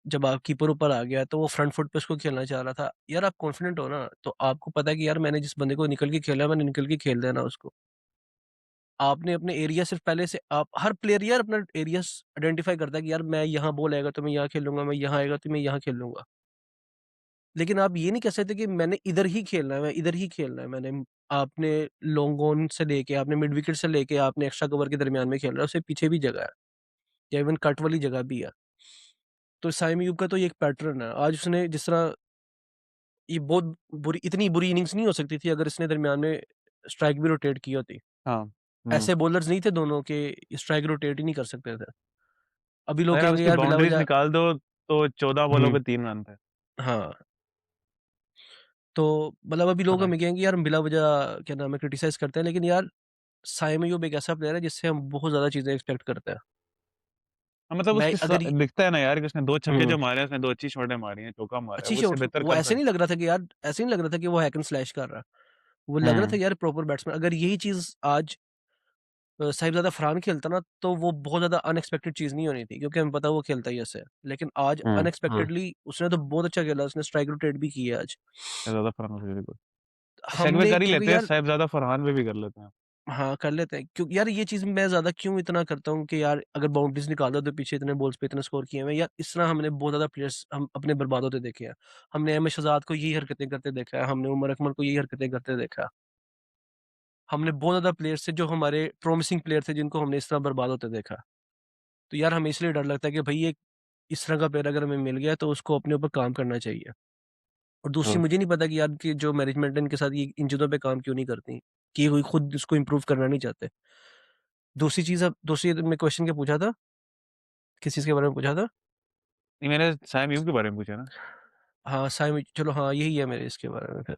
जब कीपर ऊपर आ गया, तो वो फ्रंट फुट पे उसको खेलना चाह रहा था। यार आप कॉन्फिडेंट हो ना, तो आपको पता है कि यार मैंने जिस बंदे को निकल के खेला है, मैंने निकल के खेल देना उसको। आपने अपने एरिया सिर्फ पहले से आप हर प्लेयर यार अपना एरियाज़ आइडेंटिफ़ाई करता है कि यार मैं यहाँ बॉल आएगा तो मैं यहाँ खेलूँगा, मैं यहाँ आएगा तो मैं यहाँ खेलूँगा। लेकिन आप ये नहीं कह सकते कि मैंने इधर ही खेलना है, मैं इधर ही खेलना है। आपने लॉन्ग ऑन से लेके, आपने मिड विकेट से लेके, आपने एक्स्ट्रा कवर के दरमियान में खेलना है, उससे पीछे भी जगह है या इवन कट वाली जगह भी है। तो साइम अयूब का तो ये एक पैटर्न है। आज उसने जिस तरह ये बहुत बुरी, इतनी बुरी इनिंग्स नहीं हो सकती थी अगर इसने दरमियान में स्ट्राइक भी रोटेट की होती। हाँ। ऐसे बॉलर्स नहीं थे दोनों के स्ट्राइक रोटेट ही नहीं कर सकते थे। अभी लोग अगर आप कहेंगे इसकी यार बिला बाउंड्रीज वजह। निकाल दो तो 14 बॉलों पे 3 रन थे। हाँ, तो मतलब अभी लोग पता है। हमें कहेंगे यार हम बिला वजह क्या नाम है क्रिटिसाइज करते हैं, लेकिन यार साइम अयूब एक ऐसा प्लेयर है जिससे हम बहुत ज्यादा चीजें एक्सपेक्ट करते हैं। हाँ, मतलब मैं उसकी अगर दिखता है ना यार कि उसने 2 छक्के हम्म जो मारे हैं, उसने 2 अच्छी शॉटें मारी हैं, चौका मारा है, अच्छी वो इससे शॉट, बेहतर वो कर ऐसे नहीं सकता लग रहा था कि यार, ऐसे नहीं लग रहा था कि वो हैक एंड स्लैश कर रहा है। वो है। लग रहा था कि यार प्रॉपर बैट्समैन। अगर यही चीज आज साहिबजादा फरहान खेलता ना, तो वो बहुत ज्यादा अनएक्सपेक्टेड चीज नहीं होनी थी, क्योंकि हमें पता है वो खेलता ही ऐसे है। लेकिन आज अनएक्सपेक्टेडली उसने तो बहुत अच्छा खेला, उसने स्ट्राइक रोटेट भी किया आज। Sahibzada Farhan was very good। Segue हमने कर ही क्योंकि लेते हैं, यार, साहिबजादा फरहान पे भी कर लेते हैं। हाँ कर लेते हैं, क्योंकि यार ये चीज मैं ज्यादा क्यों इतना करता हूँ कि यार अगर बाउंड्रीज निकाल दो तो पीछे इतने बॉल्स पे इतने स्कोर किए हुए हैं यार, इस तरह हमने बहुत ज्यादा प्लेयर्स हम अपने बर्बाद होते देखे हैं। हमने अहमद शहजाद को यही हरकतें करते देखा है, हमने उमर अकमल को यही हरकतें करते देखा है। हमने बहुत ज्यादा प्लेयर्स थे जो हमारे प्रोमिसिंग प्लेयर थे, जिनको हमने इस तरह बर्बाद होते देखा। तो यार हमें इसलिए डर लगता है कि भाई ये इस तरह का प्लेयर अगर हमें मिल गया तो उसको अपने ऊपर काम करना चाहिए। और दूसरी मुझे नहीं पता कि यार की जो मैनेजमेंट है इनके साथ ये इन चीजों पे काम क्यों नहीं करती, कि कोई खुद इसको इम्प्रूव करना नहीं चाहते। दूसरी चीज, अब दूसरी मैं क्वेश्चन क्या पूछा था, किस चीज के बारे में पूछा था? नहीं, मैंने साइम यूब के बारे में पूछा ना। हाँ साइम, चलो हाँ यही है मेरे इसके बारे में फिर।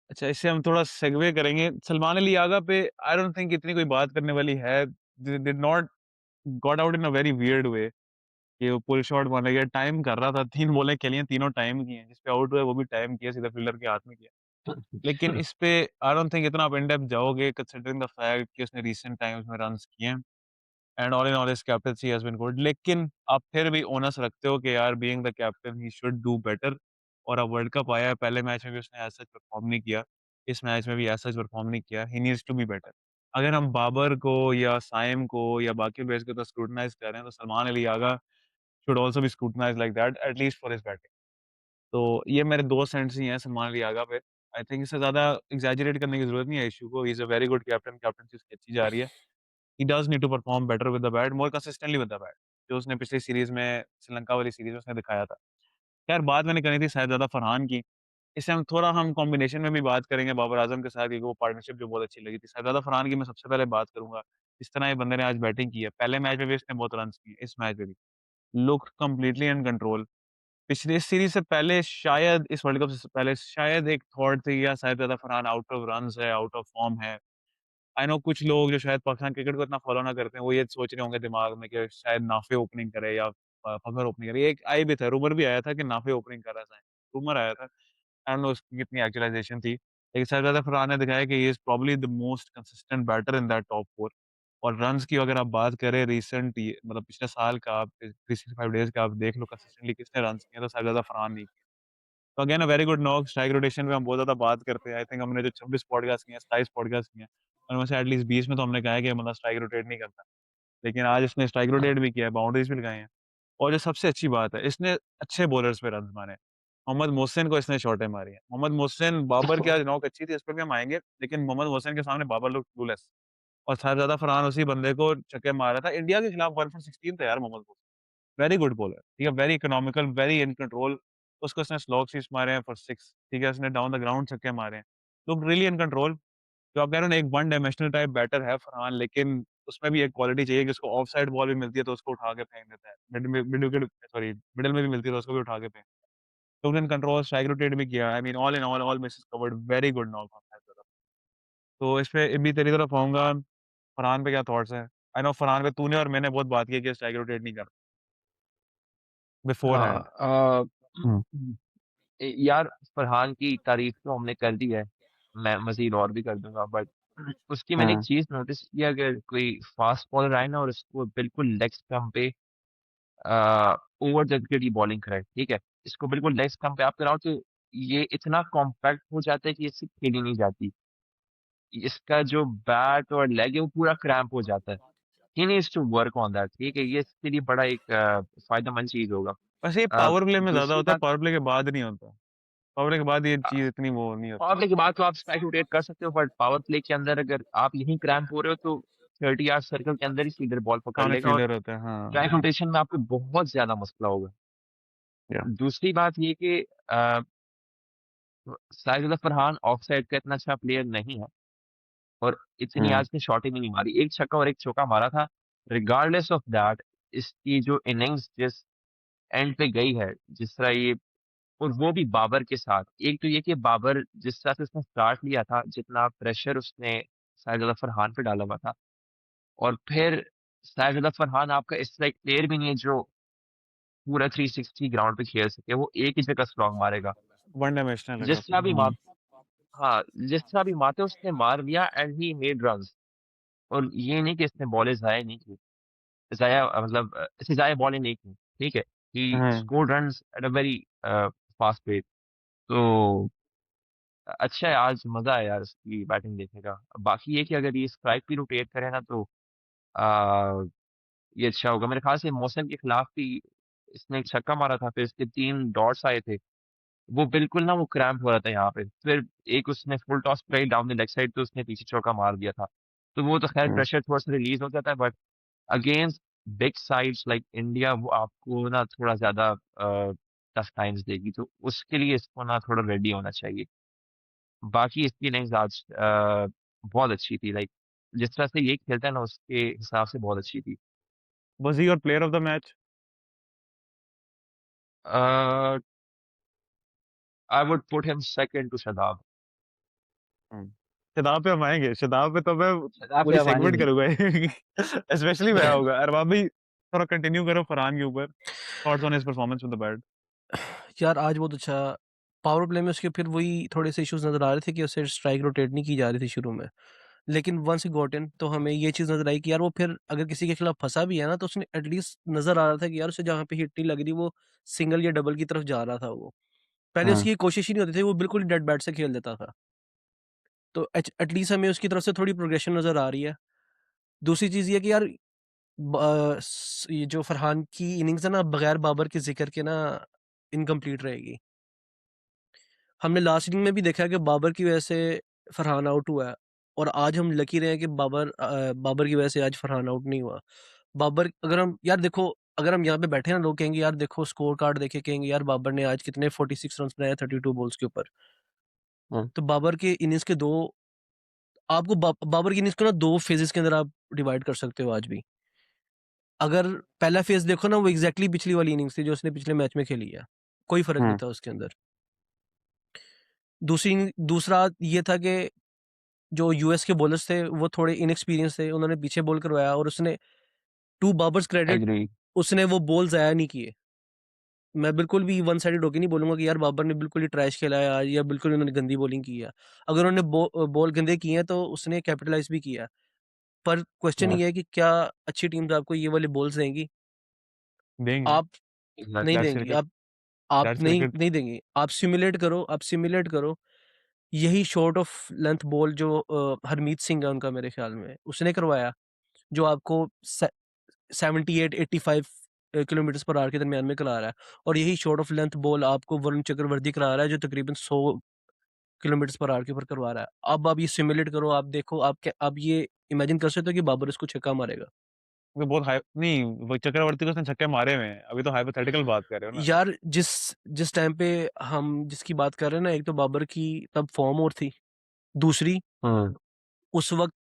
अच्छा, इससे हम थोड़ा सेगवे करेंगे सलमान अली आगा पे। आई डोंट थिंक इतनी कोई बात करने वाली है। Did not got out in a very weird way कि वो पुल शॉट मारने गया, टाइम कर रहा था, 3 बॉलें खेली हैं, तीनों टाइम की हैं, जिस पे आउट हुआ है वो भी टाइम किया, सीधा फील्डर के हाथ में किया। लेकिन इस पे आई डोंट थिंक इतना आप इन डेप्थ जाओगे, कंसीडरिंग द फैक्ट कि उसने रीसेंट टाइम्स में रन्स किए हैं and all in all his captaincy has been good. लेकिन आप फिर भी ओनस रखते हो कि यार being the captain he should do better. और अब वर्ल्ड कप आया है, पहले मैच में भी उसने एज सच परफॉर्म नहीं किया, इस मैच में भी एज सच परफॉर्म नहीं किया। He needs to be better. अगर हम बाबर को या साइम को या बाकी प्लेयर्स को तो स्क्रूटनाइज कर रहे हैं, तो Salman Ali Agha should also be scrutinised like that, at least for his batting. तो ये मेरे 2 सेंट्स ही हैं सलमान अली आगा पे। आई थिंक इससे ज़्यादा एक्सैजरेट करने की ज़रूरत नहीं है इश्यू को। He is a very good captain, captaincy उसकी अच्छी जा रही है। He does need to perform better with the bat, more consistently with the bat, जो उसने पिछली सीरीज़ में, श्रीलंका वाली सीरीज़ में उसने दिखाया था। खैर बात मैंने करनी थी साहिबजादा फरहान की। इससे हम कॉम्बिनेशन में भी बात करेंगे बाबर आज़म के साथ, क्योंकि वो पार्टनरशिप जो बहुत अच्छी लगी थी। साहिबजादा फरहान की मैं सबसे पहले बात करूँगा। जिस तरह ये बंदे ने आज बैटिंग की है, पहले मैच में भी इसने बहुत रन्स किए, इस मैच में भी। Looked completely in control. पिछली इस सीरीज़ से पहले शायद, इस वर्ल्ड कप से पहले शायद एक थॉट थी या Sahibzada Farhan out of runs है, आउट ऑफ फॉर्म है। आई नो कुछ लोग जो शायद पाकिस्तान क्रिकेट को इतना फॉलो ना करते हैं, वो ये सोच रहे होंगे दिमाग में कि शायद नाफे ओपनिंग करे या फखर ओपनिंग करे। ये एक आई भी था, रूमर भी आया था कि नाफे ओपनिंग कर रहा है, रूमर आया था। आई डोंट नो उसकी कितनी एक्चुअलाइज़ेशन थी। लेकिन शाहज़ादा फरहान ने दिखाया कि he is probably the most consistent batter in that top 4। और रन्स की अगर आप बात करें रिसेंट, ये मतलब पिछले साल का, आप 365 डेज़ का आप देख लो कंसिस्टेंटली किसने रन्स किए, तो शाहज़ादा फरहान ने किए। तो again a very good knock. Strike rotation पे हम बहुत ज़्यादा बात करते हैं। आई थिंक हमने जो 26 पॉडकास्ट किए हैं, 27 पॉडकास्ट किए हैं, उनमें से एटलीस्ट 20 में तो हमने कहा है कि मतलब स्ट्राइक रोटेट नहीं करता। लेकिन आज इसने स्ट्राइक रोटेट भी किया है, बाउंड्रीज़ भी लगाई हैं। और जो सबसे अच्छी बात है, इसने अच्छे बॉलर्स पे रन्स मारे हैं। मोहम्मद मोहसिन को इसने शॉटें मारी हैं। मोहम्मद मोहसिन, बाबर की आज नॉक अच्छी थी, इस पे भी हम आएँगे, लेकिन मोहम्मद मोहसिन के सामने बाबर लुक्ड क्लूलेस। और साहिबजादा फरहान उसी बंदे को छक्के मार रहा था। इंडिया के खिलाफ 1 फॉर 16 था यार Mohammad Mohsin. Very good bowler, ठीक है, very economical, very in control. उसको उसने स्लॉग सिक्स मारे हैं फॉर 6, ठीक है, उसने डाउन द ग्राउंड छक्के मारे हैं। Looked really in control. जो आप कह रहे हो ना, एक वन डायमेंशनल टाइप बैटर है फरहान, लेकिन उसमें भी एक क्वालिटी चाहिए कि उसको ऑफ साइड बॉल भी मिलती है तो उसको उठा के फेंक देता है। मिड विकेट, सॉरी मिडल में भी मिलती है तो उसको भी उठा के फेंक। तो इन कंट्रोल, स्ट्राइक रोटेट भी किया। I mean all in all Mrs covered, very good knock on that तरफ। तो इस पे भी तेरी तरफ आऊँगा। फरहान पे क्या थॉट्स हैं? आई नो फरहान पे तूने और मैंने बहुत बात की है कि स्ट्राइक रोटेट नहीं करता बिफोर हाँ हैंड। हुँ। यार फरहान की तारीफ तो हमने कर दी है, मैं मजीद और भी कर दूंगा, बट उसकी मैंने एक हाँ। चीज नोटिस की, अगर कोई फास्ट बॉलर आए ना और उसको बिल्कुल लेग स्टंप पे ओवर द विकेट की बॉलिंग करे, ठीक है, इसको बिल्कुल लेग स्टंप पे आप कराओ तो ये इतना कॉम्पैक्ट हो जाता है कि इससे खेली नहीं जाती। इसका जो बैट और लेग है वो पूरा क्रैम्प हो जाता है। He needs to work on that, ठीक है, ये इसके लिए बड़ा एक फायदेमंद चीज होगा। वैसे ये अ, पावर प्ले में ज़्यादा दूसरी होता है, बात, पावर प्ले के बाद नहीं होता। पावर प्ले के बाद ये चीज़ इतनी वो नहीं होती। पावर प्ले के बाद तो आप स्ट्राइक रोटेट कर सकते हो, बट पावर प्ले के अंदर अगर आप यहीं क्रैम्प हो रहे हो तो 30 यार्ड सर्कल के अंदर ही फील्डर बॉल पकड़ सामने लेगा और फील्डर होता है, हाँ। स्ट्राइक रोटेशन में आपको बहुत ज्यादा मसला होगा। या दूसरी बात ये कि साजिद फरहान ऑफ साइड का इतना अच्छा प्लेयर नहीं है और इतनी हम्म आज की शॉट ही नहीं मारी, एक छक्का और एक चौका मारा था। रिगार्डलेस ऑफ दैट, इसकी जो इनिंग्स जिस एंड पे गई है, जिस तरह ये, और वो भी बाबर के साथ। एक तो ये कि बाबर जिस तरह से उसने स्टार्ट लिया था, जितना प्रेशर उसने साजिद फरहान पे डाला हुआ था, और फिर साजिद फरहान आपका इस तरह एक प्लेयर भी नहीं है जो पूरा 360 ग्राउंड पे खेल सके, वो एक ही जगह स्लॉग मारेगा। वन डायमेंशनल है जिस काफी। तरह भी मार हाँ, जिस तरह भी मारते उसने मार दिया एंड ही मेड रन्स। और ये नहीं कि इसने बॉलें ज़ाया नहीं की, ज़ाया मतलब इसने ज़ाया बॉलें नहीं की, ठीक है? He hmm scored runs at a very fast pace. तो अच्छा है, आज मज़ा आया यार इसकी बैटिंग देखने का। बाकी ये कि अगर ये स्ट्राइक भी रोटेट करे ना तो अ, ये अच्छा होगा। मेरे ख्याल से मौसम के खिलाफ भी इसने एक छक्का मारा था, फिर इसके 3 डॉट्स आए थे। वो बिल्कुल ना वो क्रैम्प हो रहा था यहाँ पे। फिर एक उसने full toss play down the leg side पे उसने पीछे चौका मार दिया था। तो वो तो खैर हम्म। प्रेशर थोड़ा-सा रिलीज़ हो जाता है, but against big sides like India वो आपको ना थोड़ा ज़्यादा टफ टाइम्स देगी। तो उसके लिए इसको ना थोड़ा रेडी होना चाहिए। बाकी इसकी इनिंग्स आज बहुत अच्छी थी, लाइक जिस तरह से ये खेलता है ना उसके हिसाब से बहुत अच्छी थी। Was he your player of the match? Uh, I would put him second to Shadab. Hmm Shadab पे हम आएंगे, शदाब पे तो मैं शादाब पे पूरी अब सेगमेंट आएँगे। करूंगा। स्पेशली मैं आऊंगा। अरबाब भाई थोड़ा कंटिन्यू करो फरहान के ऊपर, thoughts on his performance with the bat. यार आज बहुत अच्छा पावर प्ले में उसके फिर वही थोड़े से इश्यूज नज़र आ रहे थे कि उसे स्ट्राइक रोटेट नहीं की जा रही थी शुरू में। लेकिन वंस ही गॉट इन तो हमें ये चीज़ नज़र आई कि यार वो फिर अगर किसी के खिलाफ फँसा भी है ना तो उसने एटलीस्ट नज़र आ रहा था कि यार उसे जहाँ पे हिट नहीं लग रही वो सिंगल या डबल की तरफ जा रहा था वो। पहले हम्म उसकी ये कोशिश ही नहीं होती थी, वो बिल्कुल ही डेड बैट से खेल देता था। तो एटलीस्ट हमें उसकी तरफ से थोड़ी प्रोग्रेशन नज़र आ रही है। दूसरी चीज़ ये कि यार ये जो फरहान की इनिंग्स है ना बगैर बाबर के ज़िक्र के ना इनकम्प्लीट रहेगी। हमने लास्ट इनिंग में भी देखा है कि बाबर की वजह से फरहान आउट हुआ है और आज हम लकी रहे हैं कि बाबर की वजह से आज फरहान आउट नहीं हुआ। बाबर अगर हम यार देखो अगर हम यहाँ पे बैठे हैं ना लोग कहेंगे यार देखो स्कोर कार्ड देखे कहेंगे यार बाबर ने आज कितने 46 रन्स बनाए 32 बॉल्स के ऊपर। हुँ, तो बाबर के इनिंग्स के दो आपको बाबर की इनिंग्स को ना 2 फेजेस के अंदर आप डिवाइड कर सकते हो आज भी। अगर पहला फेज देखो ना वो एग्ज़ैक्टली पिछली वाली इनिंग्स थी जो उसने पिछले मैच में खेली है। कोई फ़र्क नहीं हम्म था उसके अंदर। दूसरा ये था कि जो यूएस के बॉलर्स थे वो थोड़े इनएक्सपीरियंस थे, उन्होंने पीछे बॉल करवाया और उसने टू बाबर्स क्रेडिट एग्री। उसने वो बॉल ज़ाया नहीं किए। मैं बिल्कुल भी वन साइडेड होके नहीं बोलूँगा कि यार बाबर ने बिल्कुल ही ट्रैश खेला है आज या बिल्कुल उन्होंने गंदी बॉलिंग की है। अगर उन्होंने बॉल गंदे किए हैं तो उसने कैपिटलाइज़ भी किया है। पर क्वेश्चन हाँ, ये है कि क्या अच्छी टीम्स आपको ये वाले बॉल्स देंगी? देंगे। आप नहीं एग्ज़ैक्टली। दैट्स देंगी। क्रिकेट। आप दैट्स नहीं क्रिकेट। नहीं देंगी। आप सिमुलेट करो। यही शॉर्ट ऑफ लेंथ बॉल जो हरमीत सिंह है उनका मेरे ख़्याल में, उसने करवाया जो आपको 78-85 किलोमीटर्स पर आवर के दरमियान में करा रहा है और यही शॉर्ट ऑफ लेंथ बॉल आपको वरुण चक्रवर्ती करा रहा है जो तकरीबन 100 किलोमीटर्स पर आवर के ऊपर करवा रहा है। अब आप ये सिमुलेट करो, आप देखो आप ये इमेजिन कर सकते हो कि बाबर इसको छक्का मारेगा। वो बहुत हाई नहीं, वो चक्रवर्ती को उसने छक्के मारे हुए हैं। अभी तो हाइपोथेटिकल बात कर रहे हो ना। यार जिस जिस टाइम पे हम जिसकी बात कर रहे हैं ना, एक तो बाबर की तब फ़ॉर्म और थी, दूसरी हुँ, उस वक़्त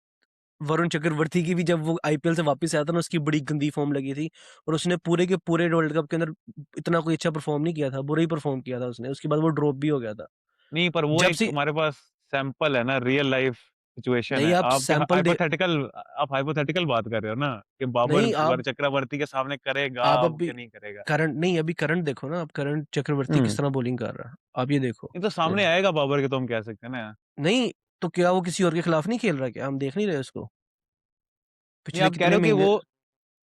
वरुण चक्रवर्ती की भी जब वो आईपीएल से वापस आया था ना उसकी बड़ी गंदी फ़ॉर्म लगी थी और उसने पूरे के पूरे वर्ल्ड कप के अंदर इतना कोई अच्छा परफ़ॉर्म नहीं किया था, बुरा ही परफ़ॉर्म किया था उसने, उसके बाद वो ड्रॉप भी हो गया था। नहीं, पर वो जब एक से हमारे पास सैंपल है ना, रियल लाइफ सिचुएशन नहीं है। आप आप क्या सैंपल दे हाइपोथेटिकल बात कर रहे हो ना कि बाबर नहीं आप चक्रवर्ती के सामने करेगा आप कि अभी नहीं करेगा। करंट नहीं अभी करंट देखो ना, आप करंट चक्रवर्ती हम्म किस तरह बॉलिंग कर रहा है, आप ये देखो। ये तो हुँ, सामने आएगा बाबर के, तो हम कह सकते हैं ना। नहीं, तो क्या वो किसी और के खिलाफ नहीं खेल रहा क्या? हम देख नहीं रहे उसको? नहीं, पिछले आप कह रहे कितने हो कि महीने वो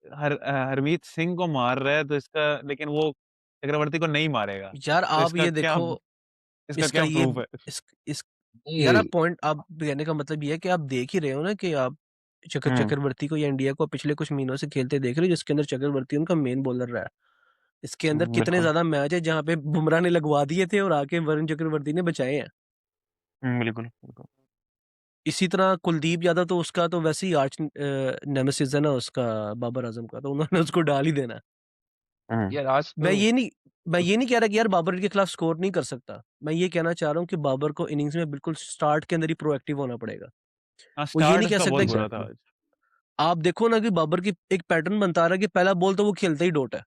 हरमीत सिंह को मार रहा है तो इसका, लेकिन वो चक्रवर्ती को नहीं मारेगा, यार तो आप इसका ये क्या, देखो इसका इसका क्या ये प्रूफ है? इस यार नहीं, आप पॉइंट आप कहने का मतलब ये है कि आप देख ही रहे हो ना कि आप हम्म चक्रवर्ती को या इंडिया को पिछले कुछ महीनों से खेलते देख रहे हो जिसके अंदर चक्रवर्ती उनका मेन बॉलर रहा है। इसके अंदर कितने बिल्कुल। ज़्यादा मैच है जहाँ पे बुमराह ने लगवा दिए थे और आके वरुण चक्रवर्ती ने बचाए हैं। बिल्कुल बिल्कुल। इसी तरह कुलदीप यादव तो उसका तो वैसे ही आर्च नेमेसिस है ना उसका बाबर आज़म का, तो उन्होंने उसको डाल ही देना है। हुँ। यार आज मैं तो ये नहीं मैं ये नहीं कह रहा कि यार बाबर के खिलाफ स्कोर नहीं कर सकता। मैं ये कहना चाह रहा हूँ कि बाबर को इनिंग्स में बिल्कुल स्टार्ट के अंदर ही प्रोएक्टिव होना पड़ेगा। हाँ, वो ये स्टार्ट नहीं कह उसका बहुत सकता कि बुरा था एग्जैक्टली आज। आप देखो ना कि बाबर की एक पैटर्न बनता आ रहा है कि पहला बॉल तो वो खेलता ही डॉट है।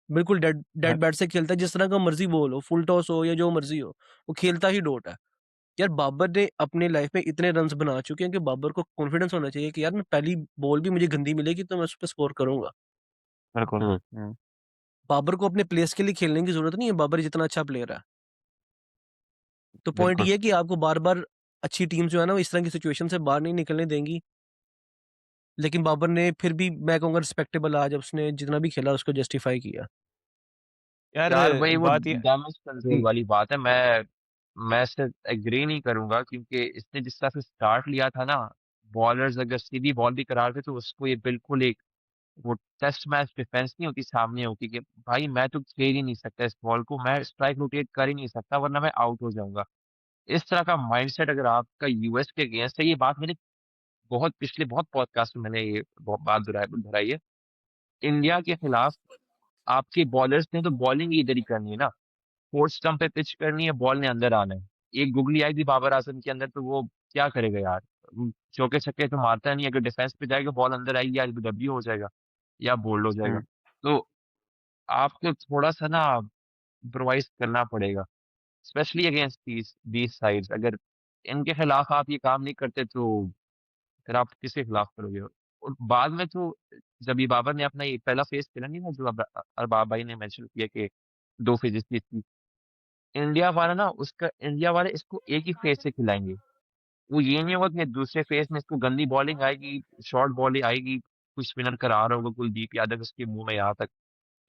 बिल्कुल डेड हर डेड बैट से खेलता है, जिस तरह का मर्ज़ी बॉल हो, फुल टॉस हो या जो मर्ज़ी हो, वो खेलता ही डॉट है। यार बाबर ने अपने लाइफ में इतने रन्स बना चुके हैं कि बाबर को कॉन्फिडेंस होना चाहिए कि यार मैं पहली बॉल भी मुझे गंदी मिलेगी तो मैं उस पे स्कोर करूँगा। बिल्कुल। हम्म हुँ। बाबर को अपने प्लेस के लिए खेलने की ज़रूरत नहीं है, बाबर जितना अच्छा प्लेयर है। तो पॉइंट बिल्कुल ये है कि आपको बार-बार अच्छी टीम जो है ना, वो इस तरह की सिचुएशन से बाहर नहीं निकलने देंगी। लेकिन बाबर ने फिर भी मैं कहूँगा रिस्पेक्टेबल आज उसने जितना भी खेला उसको जस्टिफाई किया। यार यार वही वो बात ये डैमेज कंट्रोल हुँ, वाली बात है। मैं इससे एग्री नहीं करूंगा, क्योंकि इसने जिस तरह से स्टार्ट लिया था ना, बॉलर्स अगर सीधी बॉल भी करा रहे थे तो उसको ये बिल्कुल एक वो टेस्ट मैच डिफेंस नहीं होती सामने होती कि भाई मैं तो खेल ही नहीं सकता इस बॉल को, मैं स्ट्राइक रोटेट कर ही नहीं सकता वरना मैं आउट हो जाऊंगा। इस तरह का माइंडसेट अगर आपका यूएस के अगेंस्ट है, ये बात मैंने बहुत पॉडकास्ट में मैंने ये बात दोहराई है। इंडिया के खिलाफ आपके बॉलर्स ने तो बॉलिंग ही इधर ही करनी है ना, फोर्थ स्टंप पे पिच करनी है, बॉल ने अंदर आना है। एक गुगली आई थी बाबर आजम के अंदर, तो वो क्या करेगा यार? चौके छक्के तो मारता नहीं, अगर डिफेंस पे जाएगा बॉल अंदर आएगी, या डब्ल्यू हो जाएगा या बोल्ड हो जाएगा। हुँ। तो आपको थोड़ा सा ना इम्प्रोवाइज करना पड़ेगा, स्पेशली अगेंस्ट दीज साइड्स। अगर इनके खिलाफ आप ये काम नहीं करते तो फिर आप किसके खिलाफ करोगे? और बाद में तो जब ये बाबर ने अपना ये पहला फेज खेला नहीं था, जो अरबाब भाई ने मेंशन किया कि 2 फेजेस थी, इंडिया वाला ना उसका इंडिया वाले इसको एक ही फेज से खिलाएंगे। वो ये नहीं होगा कि दूसरे फेज में इसको गंदी बॉलिंग आएगी, शॉर्ट बॉलिंग आएगी, कोई स्पिनर करा रहा होगा, कुलदीप यादव उसके मुंह में यहाँ तक,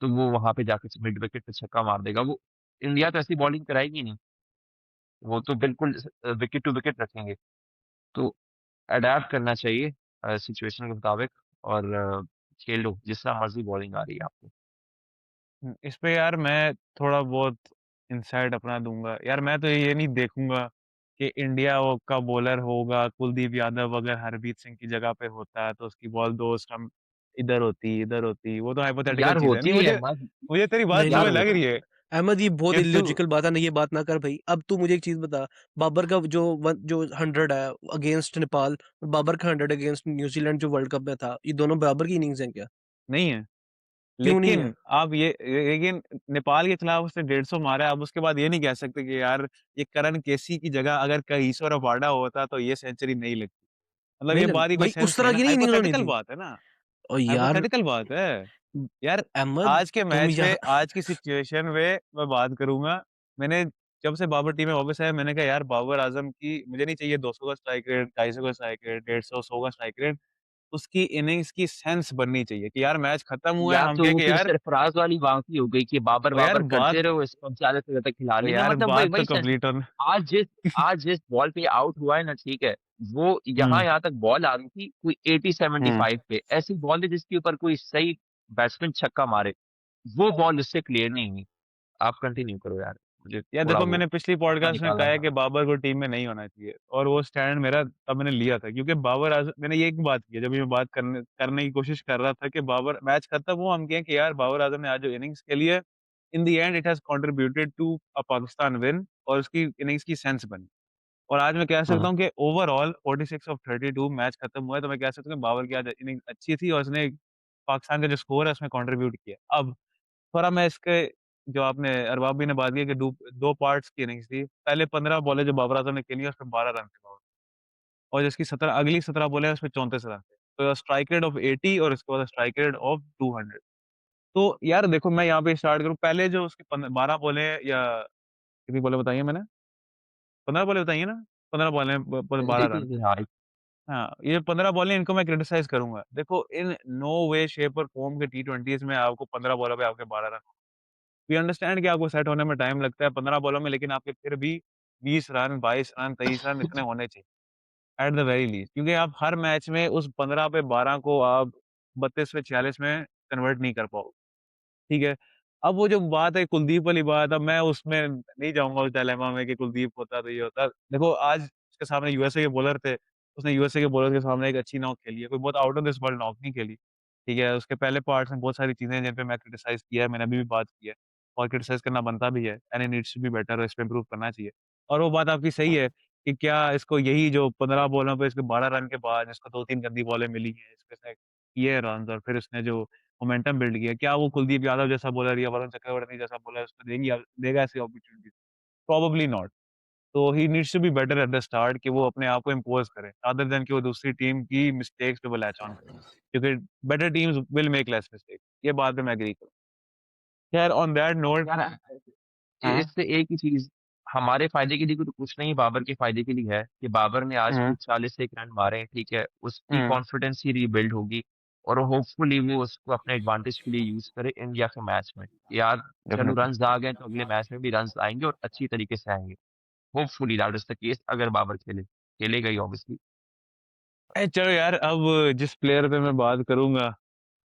तो वो वहां पे जाके मिड विकेट पे छक्का मार देगा। वो इंडिया तो ऐसी बॉलिंग कराएगी नहीं, वो तो बिल्कुल विकेट टू विकेट रखेंगे। तो अडेप्ट करना चाहिए सिचुएशन के मुताबिक, और खेलो जिस तरह मर्जी बॉलिंग आ रही है आपको। इस पे यार मैं थोड़ा बहुत इनसाइट अपना दूँगा। यार मैं तो ये नहीं देखूँगा कि इंडिया वो का बॉलर होगा कुलदीप यादव, अगर हरप्रीत सिंह की जगह पे होता है तो उसकी बॉल 2 स्टंप इधर होती, इधर होती। वो तो हाइपोथेटिकल यार चीज़ है। नहीं, होती है मुझे अहमद, मुझे तेरी बात नहीं, नहीं यार समझ लग होता। रही है अहमद ये बहुत कि तू इलॉजिकल बात है ना, ये बात ना कर भाई। अब तू मुझे एक चीज़ बता, बाबर का जो 100 है अगेंस्ट नेपाल और बाबर का 100 अगेंस्ट न्यूजीलैंड जो वर्ल्ड कप में था, ये दोनों बराबर की इनिंग्स हैं क्या? नहीं है। क्यों नहीं है? लेकिन आप ये लेकिन नेपाल के खिलाफ उसने 150 मारा है। आप उसके बाद ये नहीं कह सकते कि यार ये करण केसी की जगह अगर कगिसो रबाडा होता तो ये सेंचुरी नहीं लगती। मतलब नहीं ये लग बात ही कोई भाई उस सेंस नहीं तरह है ना, की नहीं इनिंग्स होनी हाइपोथेटिकल थी। बात है ना, और यार हाइपोथेटिकल बात है। यार अहमद आज के तुम मैच में, यहाँ आज की सिचुएशन में मैं बात करूँगा, मैंने जब से बाबर टीम में वापस आया मैंने कहा यार बाबर आज़म की मुझे नहीं चाहिए 200 का स्ट्राइक रेट, 250 का स्ट्राइक रेट, 150, 100 का स्ट्राइक रेट, उसकी इनिंग्स की सेंस बननी चाहिए कि यार मैच खत्म हुआ है, या हम तो कहें वो कि फिर यार सरफराज वाली बात ही हो गई कि बाबर ओ यार बाबर बात करते रहो, इसको हम ज्यादा से ज्यादा खिला ओ लेंगे, यार मतलब वही बात तो वही सेंस। कंप्लीट होने आज जिस आज जिस बॉल पे आउट हुआ है ना, ठीक है, वो हुँ, यहाँ तक बॉल आ रही थी कोई 80 हुँ। 75 पे, ऐसी बॉल है जिसके ऊपर कोई सही बैट्समैन छक्का मारे, वो बॉल उससे क्लियर नहीं हुई। आप कंटिन्यू करो यार, मुझे यार थोड़ा देखो वो मैंने पिछली मुद्दा पॉडकास्ट में निकालना कहा है था। कि बाबर को टीम में नहीं होना चाहिए और वो स्टैंड मेरा तब मैंने लिया था क्योंकि बाबर आज़म मैंने ये एक बात की है जब ये बात करने करने की कोशिश कर रहा था कि बाबर मैच खत्म हुआ हम कहें कि यार बाबर आज़म ने आज जो इनिंग्स खेली है in the end it has contributed to a Pakistan win और उसकी इनिंग्स की सेंस बनी। और आज मैं कह सकता हम्म हूँ कि ओवरऑल 46 ऑफ 32 मैच खत्म हुआ है तो मैं कह सकता हूँ कि बाबर की आज इनिंग्स अच्छी थी और उसने पाकिस्तान का जो स्कोर है उसमें कंट्रीब्यूट किया। अब थोड़ा मैं इसके जो आपने अरबाब भी ने बात की कि 2 पार्ट्स की इनिंग्स थी। पहले 15 बॉलें जो बाबर आज़म ने खेली उसमें 12 रन थे बाबर और जिसकी 17 अगली 17 बॉलें हैं उसमें 34 रन थे। तो स्ट्राइक रेट ऑफ 80 और उसके बाद स्ट्राइक रेट ऑफ 200। तो यार देखो मैं यहाँ पे स्टार्ट करूँ पहले जो उसकी 12 बॉलें या कितनी बॉलें बताई हैं मैंने? 15 बॉलें बताई हैं ना? 15 बॉलें ब ब 12 जी, जी, रन। जी, हाँ। हाँ, ये 15 बॉलें इनको मैं क्रिटिसाइज़ करूँगा। देखो इन नो वे शेप और फॉर्म के टी20s में आपको 15 बॉलों पे आपके 12 रन वी अंडरस्टैंड कि आपको सेट होने में टाइम लगता है 15 बॉलों में लेकिन आपके फिर भी 20 रन, 22 रन, 23 रन इतने होने चाहिए एट द वेरी लीस्ट क्योंकि आप हर मैच में उस 15 पे 12 को आप 32 पे 46 में कन्वर्ट नहीं कर पाओगे, ठीक है? अब वो जो बात है कुलदीप वाली बात अब मैं उसमें नहीं जाऊँगा उस डायलेमा में कि कुलदीप होता तो ये होता। देखो आज उसके सामने यूएसए के बॉलर थे, उसने यूएसए के बॉलर के सामने एक अच्छी नॉक खेली है, कोई बहुत out of this world knock नहीं खेली। ठीक है? उसके पहले पार्ट्स में बहुत सारी चीज़ें हैं जिन पे मैं क्रिटिसाइज़ किया है, मैंने अभी भी बात की है और क्रिटिसाइज़ करना बनता भी है and it needs to be better, इस पे इम्प्रूव करना चाहिए। और वो बात आपकी सही है कि क्या इसको यही जो 15 बॉलों पे इसके 12 रन के बाद इसको 2-3 गंदी बॉलें मिली हैं, इस पे इसने किए रन्स और फिर उसने जो मोमेंटम बिल्ड किया, क्या वो कुलदीप यादव जैसा बॉलर या वरुण चक्रवर्ती जैसा बॉलर उसको देगा ऐसी अपॉर्च्युनिटीज़? Probably not. तो he needs to be better at the start कि वो अपने आप को इम्पोज़ करे, रादर देन कि वो दूसरी टीम की मिस्टेक्स पे वो लैच ऑन करे। क्योंकि better teams will make less mistakes, ये बात पे मैं एग्री करूँ। खैर ऑन दैट नोट यार हाँ, इससे एक ही चीज़ हमारे फ़ायदे के लिए तो कुछ नहीं, बाबर के फ़ायदे के लिए है कि बाबर ने आज हुँ, भी 40 से 1 रन मारे हैं, ठीक है? उसकी हुँ, कॉन्फिडेंस ही रीबिल्ड होगी और होपफुली वो उसको अपने एडवांटेज के लिए यूज़ करे इंडिया के मैच में। यार चलो डेफिनिटली। रन्स आ गए तो अगले मैच में भी रन्स आएँगे और अच्छी तरीके से आएँगे। Hopefully that is the case अगर बाबर खेले। खेलेगा ही ऑब्वियसली। चलो यार अब जिस प्लेयर पे मैं बात करूँगा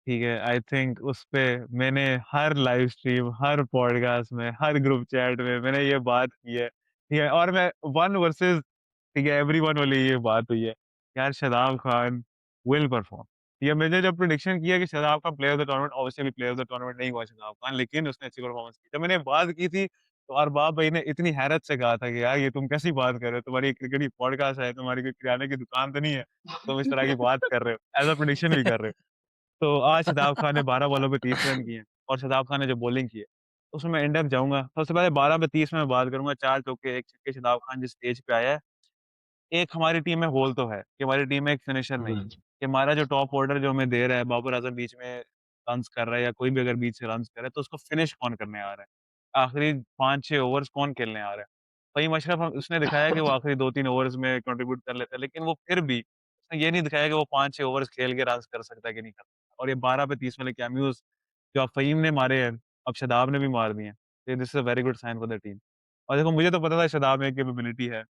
ठीक है, आई थिंक उसपे मैंने हर लाइव स्ट्रीम, हर पॉडकास्ट में, हर ग्रुप चैट में मैंने ये बात की है, ठीक है? और मैं वन वर्सेस ठीक है, एवरीवन वाली ये बात हुई है, यार शादाब खान विल परफॉर्म। ठीक है, मैंने जब प्रेडिक्शन किया कि Shadab Khan player of the tournament obviously player of the tournament नहीं हुआ शादाब खान, लेकिन उसने अच्छी परफॉर्मेंस की। जब मैंने बात की थी, तो अरबाब भाई ने इतनी हैरत से कहा था कि यार ये तुम कैसी बात कर रहे हो? तुम्हारी क्रिकेट की पॉडकास्ट है, तुम्हारी कोई किराने की दुकान तो नहीं है, तुम इस तरह की बात कर रहे हो, एज़ अ प्रेडिक्शन भी कर रहे हो। तो आज शादाब खान ने 12 बॉलों पे 30 रन किए हैं और शादाब खान ने जो बॉलिंग की है, उसमें मैं इन डेप्थ जाऊँगा। सबसे पहले 12 पे 30 में मैं बात करूँगा, 4 चौके, 1 छक्के शादाब खान जिस स्टेज पे आया है, एक हमारी टीम में होल तो है कि हमारी टीम में एक फिनिशर नहीं है, हुँ, कि हमारा जो टॉप ऑर्डर जो हमें दे रहा है, बाबर आज़म बीच में रन्स कर रहा है या कोई भी अगर बीच से रन्स करे, तो उसको फिनिश कौन करने आ रहा है? आखिरी 5-6 ओवर्स कौन खेलने आ रहा है? फ़हीम अशरफ उसने दिखाया कि वो आखिरी 2-3 ओवर्स में कंट्रीब्यूट कर लेता है, लेकिन वो फिर भी उसने ये नहीं दिखाया कि वो 5-6 ओवर्स खेल के रन्स कर सकता है कि नहीं कर सकता। और ये 12 पे 30 वाले कैमियोज़ जो अब फ़हीम ने मारे हैं, अब शादाब ने भी मार दिए हैं। तो this is a very good sign for the team. और देखो मुझे तो पता था शादाब में कैपेबिलिटी है।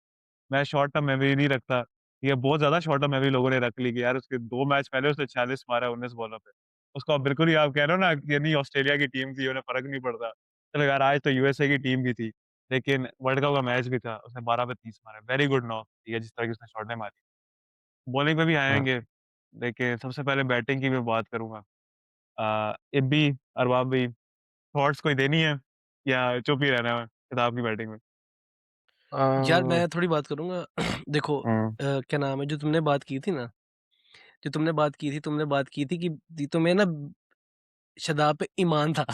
मैं शॉर्ट टर्म मेमोरी नहीं रखता। ये बहुत ज़्यादा शॉर्ट टर्म मेमोरी लोगों ने रख ली कि यार उसके 2 मैच पहले उसने 46 मारा है 19 बॉलों पे। उसको अब बिल्कुल ही आप कह रहे हो ना कि नहीं ऑस्ट्रेलिया की टीम थी, उन्हें फ़र्क नहीं पड़ता। चलो यार आज तो यूएसए की टीम भी थी, लेकिन वर्ल्ड कप का मैच भी था, उसने 12 पे 30 मारा। वेरी गुड नॉक ठीक है, जिस तरह की उसने शॉटें मारी। बॉलिंग पे भी हाँ। आएँगे, देखिए सबसे पहले बैटिंग की मैं बात करूँगा। इब्बी, अरबाब भाई थॉट्स कोई देनी है या चुप ही रहना है शादाब की बैटिंग में? यार अ, मैं थोड़ी बात करूँगा देखो हुँ। क्या नाम है जो तुमने बात की थी ना, तुमने बात की थी कि तुम्हें ना शादाब पे ईमान था।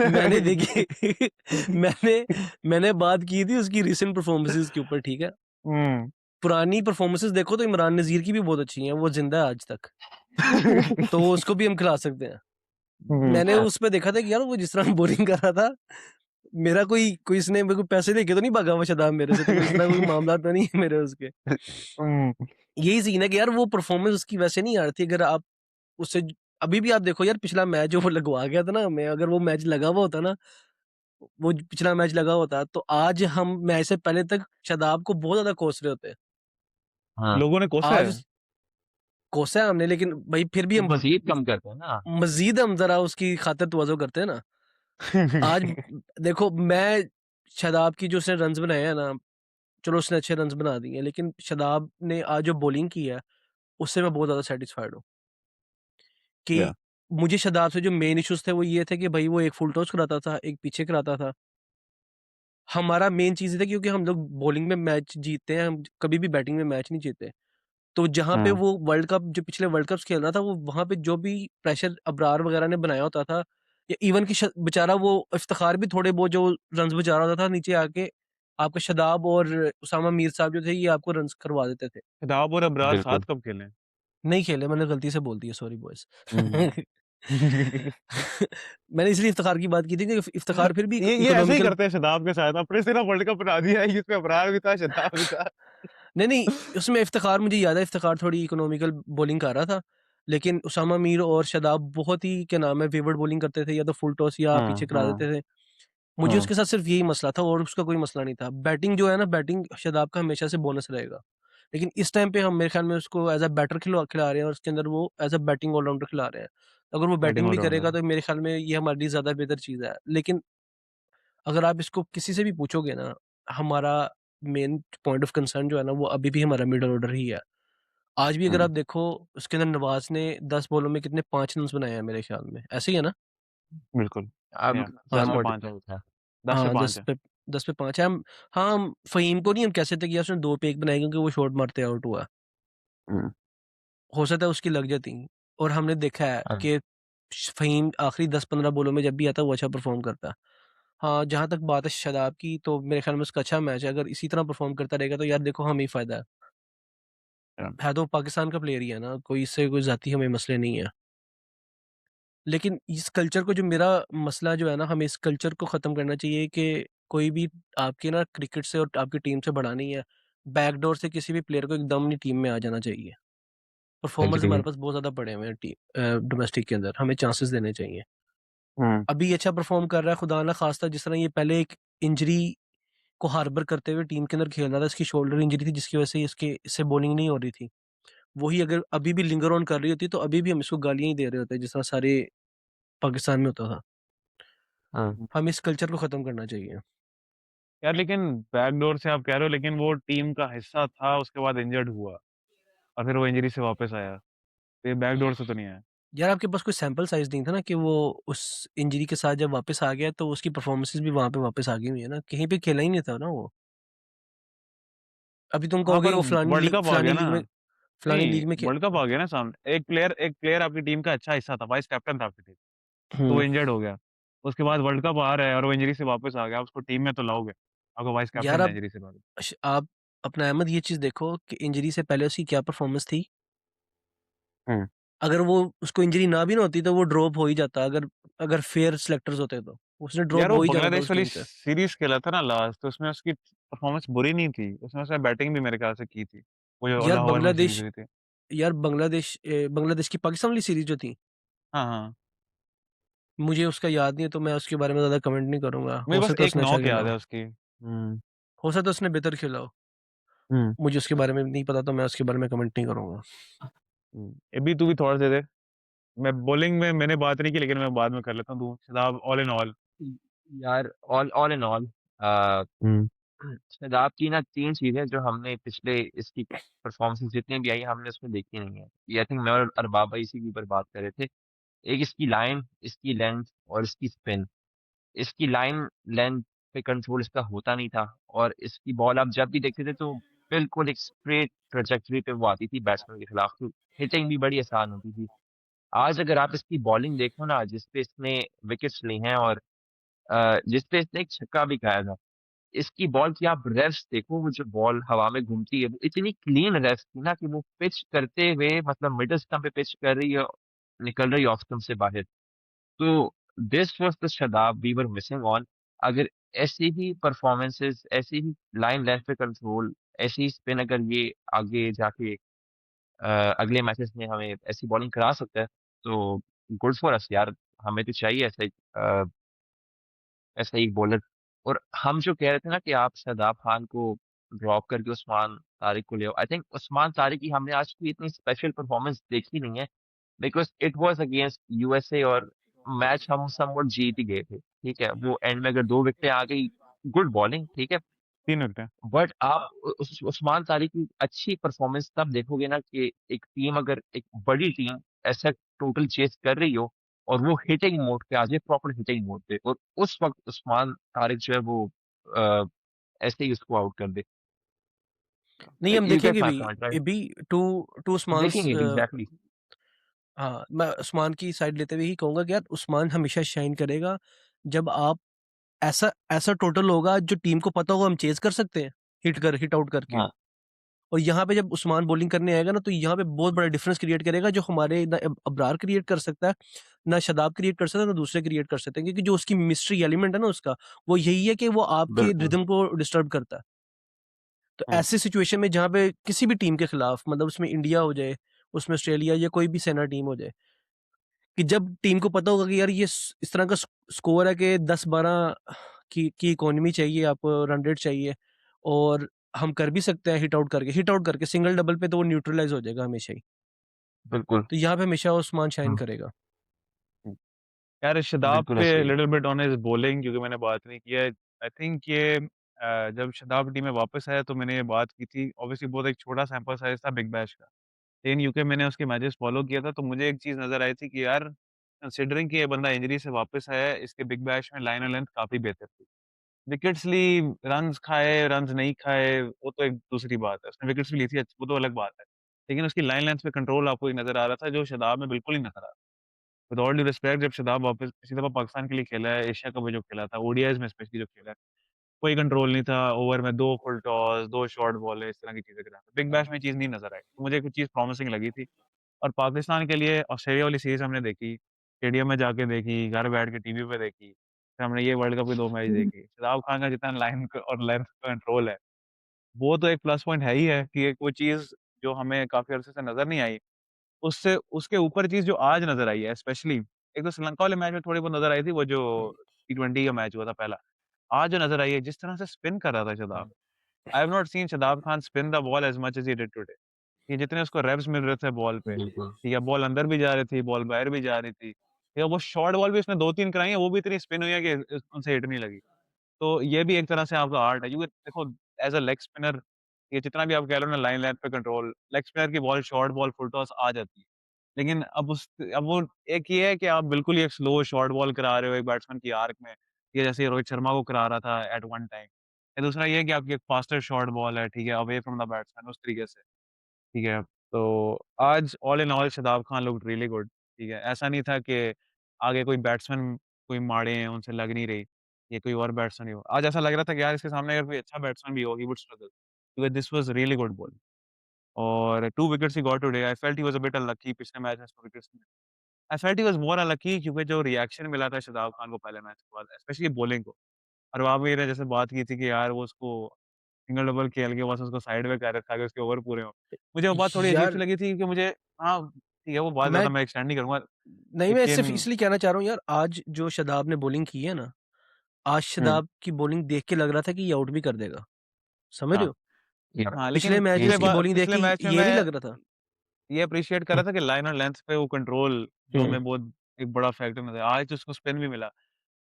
मैंने देखी मैंने मैंने बात की थी उसकी रीसेंट परफॉर्मेंसेज़ के ऊपर, ठीक है? हुँ। पुरानी परफॉर्मेंसेज़ देखो तो इमरान नज़ीर की भी बहुत अच्छी हैं, वो ज़िंदा है आज तक। तो उसको भी हम खिला सकते हैं। हुँ। मैंने उसपे देखा था कि यार वो जिस तरह बॉलिंग कर रहा था, मेरा कोई इसने मेरे को पैसे देके तो नहीं भागा हुआ शादाब मेरे से, तो कोई इस तरह कोई मामला तो नहीं है मेरे उसके। हुँ। यही सीन है कि यार वो परफॉर्मेंस उसकी वैसे नहीं आ रही थी, अगर आप उससे अभी भी आप देखो यार पिछला मैच जो वो लगवा गया था ना, मैं अगर वो मैच लगा हुआ होता ना, वो पिछला मैच लगा होता तो आज हम मैच से पहले तक शादाब को बहुत ज़्यादा कोस रहे होते। हाँ, लोगों ने कोसा आज है। कोसा है हमने, लेकिन भाई फिर भी वो हम मज़ीद कम करते हैं ना। मज़ीद हम ज़रा उसकी खातिर तवज्जो करते हैं ना। आज देखो मैं शादाब की जो उसने रन्स बनाए हैं ना, चलो उसने अच्छे रन्स बना दिए हैं, लेकिन शादाब ने आज जो बॉलिंग की है, उससे मैं बहुत ज़्यादा सैटिस्फाइड हूँ। या कि मुझे शादाब से जो मेन इश्यूज़ थे वो ये थे कि भई वो एक फुल टॉस कराता था, एक पीछे कराता था। हमारा मेन चीज़ ये था क्योंकि हम लोग बॉलिंग में मैच जीतते हैं, हम कभी भी बैटिंग में मैच नहीं जीते। तो जहाँ पे हुँ, वो वर्ल्ड कप जो पिछले वर्ल्ड कप्स खेल रहा था, वो वहाँ पे जो भी प्रेशर अबरार वगैरह ने बनाया होता था, या इवन कि श बेचारा वो इफ्तिखार भी थोड़े बहुत जो रन्स बचा रहा होता था नीचे आके, आपके शादाब और उसामा मीर साहब जो थे ये आपको रन्स करवा देते थे। शादाब और अबरार साथ बिल्कुल। कब खेले हैं? नहीं खेले, मैंने गलती से बोल दिया, सॉरी बॉयज़। हुँ। मैंने इसलिए इफ्तिखार की बात की थी कि इफ्तिखार फिर भी ये ऐसे ही इकोनॉमिकल। करते हैं शादाब के साथ, अपने से ना वर्ल्ड कप बना दिया है, इसमें अबरार भी था, शादाब भी था। नहीं, नहीं, उसमें इफ्तिखार मुझे याद है, इफ्तिखार थोड़ी इकोनॉमिकल बॉलिंग कर रहा था। लेकिन उसामा मीर और शादाब बहुत ही क्या नाम है वेवर्ड बॉलिंग करते थे, या तो फुल टॉस या हुँ, पीछे करा हुँ, देते थे। मुझे हुँ। उसके साथ सिर्फ़ यही मसला था और उसका कोई मसला नहीं था। बैटिंग जो है ना, बैटिंग शादाब का हमेशा से बोनस रहेगा। लेकिन इस टाइम पे हम मेरे ख़्याल में उसको एज़ अ बैटर खिला रहे हैं और उसके अंदर वो एज़ अ बैटिंग ऑलराउंडर खिला रहे हैं। अगर वो बैटिंग बैटिंग भी ऑलराउंडर करेगा है। तो मेरे ख़्याल में ये हमारे लिए ज़्यादा बेहतर चीज़ है। लेकिन अगर आप इसको किसी से भी पूछोगे ना, हमारा मेन पॉइंट ऑफ कंसर्न जो है ना, वो अभी भी हमारा मिडल ऑर्डर ही है। आज भी अगर हुँ। आप देखो उसके अंदर नवाज़ ने 10 बॉलों में कितने 5 रन्स बनाए हैं मेरे ख़्याल में, ऐसे ही है ना? बिल्कुल। अब या हाँ, 10 पे मोर 5 है, डिफरेंस था। 10 पे हाँ, 5 है। 10 पे 5 है। हम फ़हीम को नहीं हम कह सकते कि यार उसने 2 पे 1 बनाए क्योंकि वो शॉट मारते आउट हुआ। हुँ, हो सकता है उसकी लग जाती और हमने देखा है हाँ, कि फ़हीम आखिरी 10-15 बॉलों में जब भी आता है वो अच्छा परफ़ॉर्म करता है। हाँ, जहाँ तक बात है शादाब की तो मेरे ख़्याल में उसका अच्छा मैच है, अगर इसी तरह परफ़ॉर्म करता रहेगा तो यार देखो हमें ही फ़ायदा है। या है तो पाकिस्तान का प्लेयर ही है ना, कोई इससे कोई ज़ाती हमें मसले नहीं है। लेकिन इस कल्चर को जो मेरा मसला जो है ना, हमें इस कल्चर को ख़त्म करना चाहिए कि कोई भी आपके ना क्रिकेट से और आपकी टीम से बड़ा नहीं है। बैकडोर से किसी भी प्लेयर को एकदम नहीं टीम में आ जाना चाहिए। Performers agree. हमारे पास बहुत ज़्यादा पड़े हुए हैं डोमेस्टिक के अंदर, हमें चांसेस देने चाहिए। हुँ, अभी अच्छा परफ़ॉर्म कर रहा है खुदा ना ख़ास्ता जिस तरह ये पहले एक इंजरी को हार्बर करते हुए टीम के अंदर खेल रहा था, इसकी शोल्डर इंजरी थी जिसकी वज़ह से इससे बॉलिंग नहीं हो रही थी। वही अगर अभी भी लिंगर ऑन कर रही होती तो अभी भी हम इसको गालियाँ ही दे रहे होते जिस तरह सारे पाकिस्तान में होता था। हाँ, हुँ। हमें इस कल्चर को ख़त्म करना चाहिए। यार लेकिन बैकडोर से आप कह रहे हो लेकिन वो टीम का हिस्सा था, उसके बाद इंजर्ड हुआ और फिर वो इंजरी से वापस आया। तो ये बैकडोर से तो नहीं आया। यार आपके पास कोई सैंपल साइज़ नहीं था ना कि वो उस इंजरी के साथ जब वापस आ गया तो उसकी परफ़ॉर्मेंसेज़ भी वहाँ पे वापस आ गई हुई है ना, कहीं पे खेला ही नहीं था ना वो। अभी तुम हाँ, कहोगे पर वो वर्ल्ड कप आ गया ना। फलानी नहीं, लीग में खे वर्ल्ड कप आ गया ना सामने। एक प्लेयर आपकी टीम का अच्छा हिस्सा था, वाइस कैप्टन था आपकी टीम, तो वो हुँ। इंजर्ड हो गया। उसके बाद वर्ल्ड कप आ रहा है और वो इंजरी से वापस आ गया, आप उसको टीम में तो लाओगे। आपका वाइस यार कैप्टन था अब इंजरी से बाद। आप अपना अहमद ये चीज़ देखो कि इंजरी से पहले उसकी क्या परफ़ॉर्मेंस थी। हुँ। अगर वो उसको इंजरी ना भी ना होती तो वो ड्रॉप हो ही जाता अगर अगर फेयर सिलेक्टर्स होते तो। उसने यार ड्रॉप वो हो ही जाना था बांग्लादेश उस वाली टीम से। सीरीज़ खेला था ना लास्ट, तो उसमें उसकी परफॉर्मेंस बुरी नहीं थी। उसने उसमें बैटिंग भी मेरे ख्याल से की थी। वो जो यार लाहौर में सीरीज़ बांग्लादेश हुई थी। यार बांग्लादेश की पाकिस्तान वाली सीरीज़ जो थी, हाँ, हाँ। मुझे उसका याद नहीं है तो मैं उसके बारे में ज़्यादा कमेंट नहीं करूँगा। मुझे हो बस सकता है एक उसने अच्छा नॉक खेला याद हो। है उसकी। हुँ, हो सकता है उसने बेहतर खेला हो। हुँ, मुझे उसके बारे में नहीं पता तो मैं उसके बारे में कमेंट नहीं करूँगा। हुँ। अभी तू भी थोड़ा दे दे। मैं बॉलिंग में मैंने बात नहीं की लेकिन मैं बाद में कर लेता हूँ। तू शादाब ऑल इन ऑल। यार all all in all uh, hmm, Shadab की ना 3 चीज़ें जो हमने पिछले इसकी परफ़ॉर्मेंसेज़ जितनी भी आई हमने उसमें देखी नहीं है। ये आई थिंक मैं और अरबाब भाई इसी के ऊपर बात कर रहे थे। एक इसकी लाइन, इसकी लेंथ और इसकी स्पिन। इसकी लाइन लेंथ पे कंट्रोल इसका होता नहीं था और इसकी बॉल आप जब भी देखते थे तो बिल्कुल एक स्ट्रेट ट्रैजेक्टरी पे वो आती थी बैट्समैन के खिलाफ, तो हिटिंग भी बड़ी आसान होती थी। आज अगर आप इसकी बॉलिंग देखो ना जिस पे इसने विकेट्स ली हैं और जिस पे इसने एक छक्का भी खाया था, इसकी बॉल की आप रेव्स देखो, वो जो बॉल हवा में घूमती है, वो इतनी क्लीन रेव्स थी ना कि वो पिच करते हुए मतलब मिडल स्टंप पे पिच कर रही है, निकल रही है ऑफ स्टंप से बाहर। तो this was the Shadab we were missing on. अगर ऐसी ही परफॉर्मेंसेज़, ऐसी ही लाइन लेंथ पे कंट्रोल, ऐसी ही स्पिन अगर ये आगे जाके अगले मैचेस में हमें ऐसी बॉलिंग करा सकता है, तो गुड फॉर अस यार। हमें तो चाहिए ऐसा एक बॉलर। और हम जो कह रहे थे ना कि आप शादाब खान को ड्रॉप करके उस्मान तारिक को ले आओ। आई थिंक उस्मान तारिक की हमने आज कोई इतनी स्पेशल परफॉर्मेंस देखी नहीं है, because it was against USA और मैच हम समवॉट जीत ही गए थे, ठीक है? वो एंड में अगर 2 विकेटें आ गई, गुड बॉलिंग, ठीक है? 3 विकेटें। बट आप उस उस्मान तारिक की अच्छी परफॉर्मेंस तब देखोगे ना कि एक टीम अगर एक बड़ी टीम ऐसा टोटल चेस कर रही हो और वो हिटिंग मोड पे आ जाए, प्रॉपर हिटिंग मोड पे, और उस वक़्त उस्मान तारिक जो है वो अ, ऐसे ही उसको आउट कर दे। नहीं हम यू गेट देखेंगे माय भी पॉइंट राइट? ये भी टू टू हम उस्मान्स देखेंगे एग्ज़ैक्टली। हाँ, मैं उस्मान की साइड लेते हुए ही कहूँगा कि यार उस्मान हमेशा शाइन करेगा जब आप ऐसा ऐसा टोटल होगा जो टीम को पता होगा हम चेज़ कर सकते हैं, हिट आउट करके। हाँ, और यहाँ पे जब उस्मान बॉलिंग करने आएगा ना तो यहाँ पे बहुत बड़ा डिफरेंस क्रिएट करेगा जो हमारे ना अब्रार क्रिएट कर सकता है, ना शादाब क्रिएट कर सकता है, ना दूसरे क्रिएट कर सकते हैं क्योंकि जो उसकी मिस्ट्री एलिमेंट है ना उसका, वो यही है कि वो आपके बिल्कुल। रिदम को डिस्टर्ब करता है। तो हुँ, ऐसी सिचुएशन में जहाँ पे किसी भी टीम के खिलाफ मतलब उसमें इंडिया हो जाए, उसमें ऑस्ट्रेलिया या कोई भी सेना टीम हो जाए, कि जब टीम को पता होगा कि यार ये इस तरह का स्कोर है कि 10-12 की इकोनॉमी चाहिए, आपको रन रेट चाहिए और हम कर भी सकते हैं हिट आउट करके सिंगल डबल पे तो वो न्यूट्रलाइज़ हो जाएगा हमेशा ही। बिल्कुल, तो यहाँ पे हमेशा उस्मान शाइन हुँ, करेगा। हुँ। यार शादाब बिल्कुल पे ऐसे ही। Little bit on his bowling क्योंकि मैंने बात नहीं की है। आई थिंक ये जब शादाब टीम में वापस आया तो मैंने ये बात की थी। ऑब्वियसली बहुत एक छोटा सैंपल साइज़ था बिग बैश का। लेकिन यूके मैंने उसके मैचेस फ़ॉलो किया था, तो मुझे एक चीज़ नज़र आई थी कि यार कंसिडरिंग कि ये बंदा इंजरी से वापस आया है, इसके बिग बैश में लाइन और लेंथ काफ़ी बेहतर थी। विकेट्स ली, रन्स खाए, रन्स नहीं खाए, वो तो एक दूसरी बात है। उसने विकेट्स भी ली थी, वो तो अलग बात है। लेकिन उसकी लाइन लेंथ पे कंट्रोल आपको नज़र आ रहा था, जो शादाब में बिल्कुल नहीं नज़र आ रहा। विद ऑल ड्यू रिस्पेक्ट, जब शादाब वापस पिछली दफ़ा पाकिस्तान के लिए खेला है, एशिया कप में जो खेला था, ओडीआईज़ में स्पेशली जो खेला है, कोई कंट्रोल नहीं था, ओवर में 2 फुल टॉस, 2 शॉर्ट बॉलें, इस तरह की चीज़ें कर रहा था। बिग बैश में ये चीज़ नहीं नज़र आई, तो मुझे कुछ चीज़ प्रॉमिसिंग लगी थी। और पाकिस्तान के लिए ऑस्ट्रेलिया वाली सीरीज़ हमने देखी, स्टेडियम में जाके देखी, घर बैठ के टीवी पे देखी, फिर हमने ये वर्ल्ड कप के 2 मैच देखे। शादाब खान का जितना लाइन क और लेंथ का कंट्रोल है, वो तो एक प्लस पॉइंट है ही है कि एक वो चीज़ जो हमें काफ़ी अरसे से नज़र नहीं आई, उससे उसके ऊपर चीज़ जो आज नज़र आई है स्पेशली, एक तो श्रीलंका वाले मैच में थोड़ी बहुत नज़र आई थी, वो जो टी20 का मैच हुआ था पहला। आज जो नज़र आई है, जिस तरह से स्पिन कर रहा था Shadab, I have not seen Shadab Khan spin the ball as much as he did today. कि जितने उसको रेप्स मिल रहे थे बॉल पे, बिल्कुल। ठीक है, बॉल अंदर भी जा रही थी, बॉल बाहर भी जा रही थी। या वो शॉर्ट बॉल भी उसने 2-3 कराई हैं, वो भी इतनी स्पिन हुई है कि उनसे हिट नहीं लगी। तो ये भी एक तरह से आपका आर्ट है, क्योंकि देखो एज़ अ लेग स्पिनर, ये जितना भी आप कह लो ना लाइन लेंथ पे कंट्रोल, लेग स्पिनर की ball short ball full toss आ जाती है। लेकिन अब वो एक ये है कि आप बिल्कुल ही एक स्लो शॉर्ट बॉल करा रहे हो एक बैट्समैन की आर्क में, ये जैसे रोहित शर्मा को करा रहा था एट वन टाइम। या दूसरा ये है कि आपकी एक फास्टर शॉर्ट बॉल है, ठीक है, अवे फ्रॉम द बैट्समैन उस तरीके से। ठीक है, तो आज all in all Shadab Khan looked really good, ठीक है। ऐसा नहीं था कि आगे कोई बैट्समैन कोई माड़े हैं, उनसे लग नहीं रही, या कोई और बैट्समैन ही हो। आज ऐसा लग रहा था कि यार इसके सामने अगर कोई अच्छा बैट्समैन भी हो, ही वुड स्ट्रगल, क्योंकि this was really good bowling. और 2 wickets he got today, I felt he was a bit unlucky पिछले मैच में 2 विकेट्स मिले। I felt he was more unlucky क्योंकि जो रिएक्शन मिला था शादाब खान को पहले मैच के बाद, स्पेशली बॉलिंग को। और वहाँ पे जैसे बात की थी कि यार वो उसको सिंगल डबल खेल के बस उसको साइड में कर रखा है कि उसके ओवर पूरे हों। मुझे वो बात थोड़ी अजीब-सी यार लगी थी कि मुझे, हाँ, ठीक है, वो बात मैं ज़्यादा मैं एक्सटेंड नहीं करूँगा, नहीं, मैं सिर्फ़ लेकिन इसलिए कहना चाह रहा हूँ यार, आज जो शादाब ने बॉलिंग की है ना, आज हुँ, शादाब की बॉलिंग देख के लग रहा था कि ये आउट भी कर देगा। समझ रहे हाँ, हो? या हाँ, पिछले लेकिन मैच में इसकी बॉलिंग देख पिछले के मैच में ये नहीं मैं लग रहा था। ये एप्रिशिएट कर रहा था कि लाइन और लेंथ पे वो कंट्रोल जो हुँ, हमें बहुत एक बड़ा फैक्टर नज़र आया। आज तो उसको स्पिन भी मिला।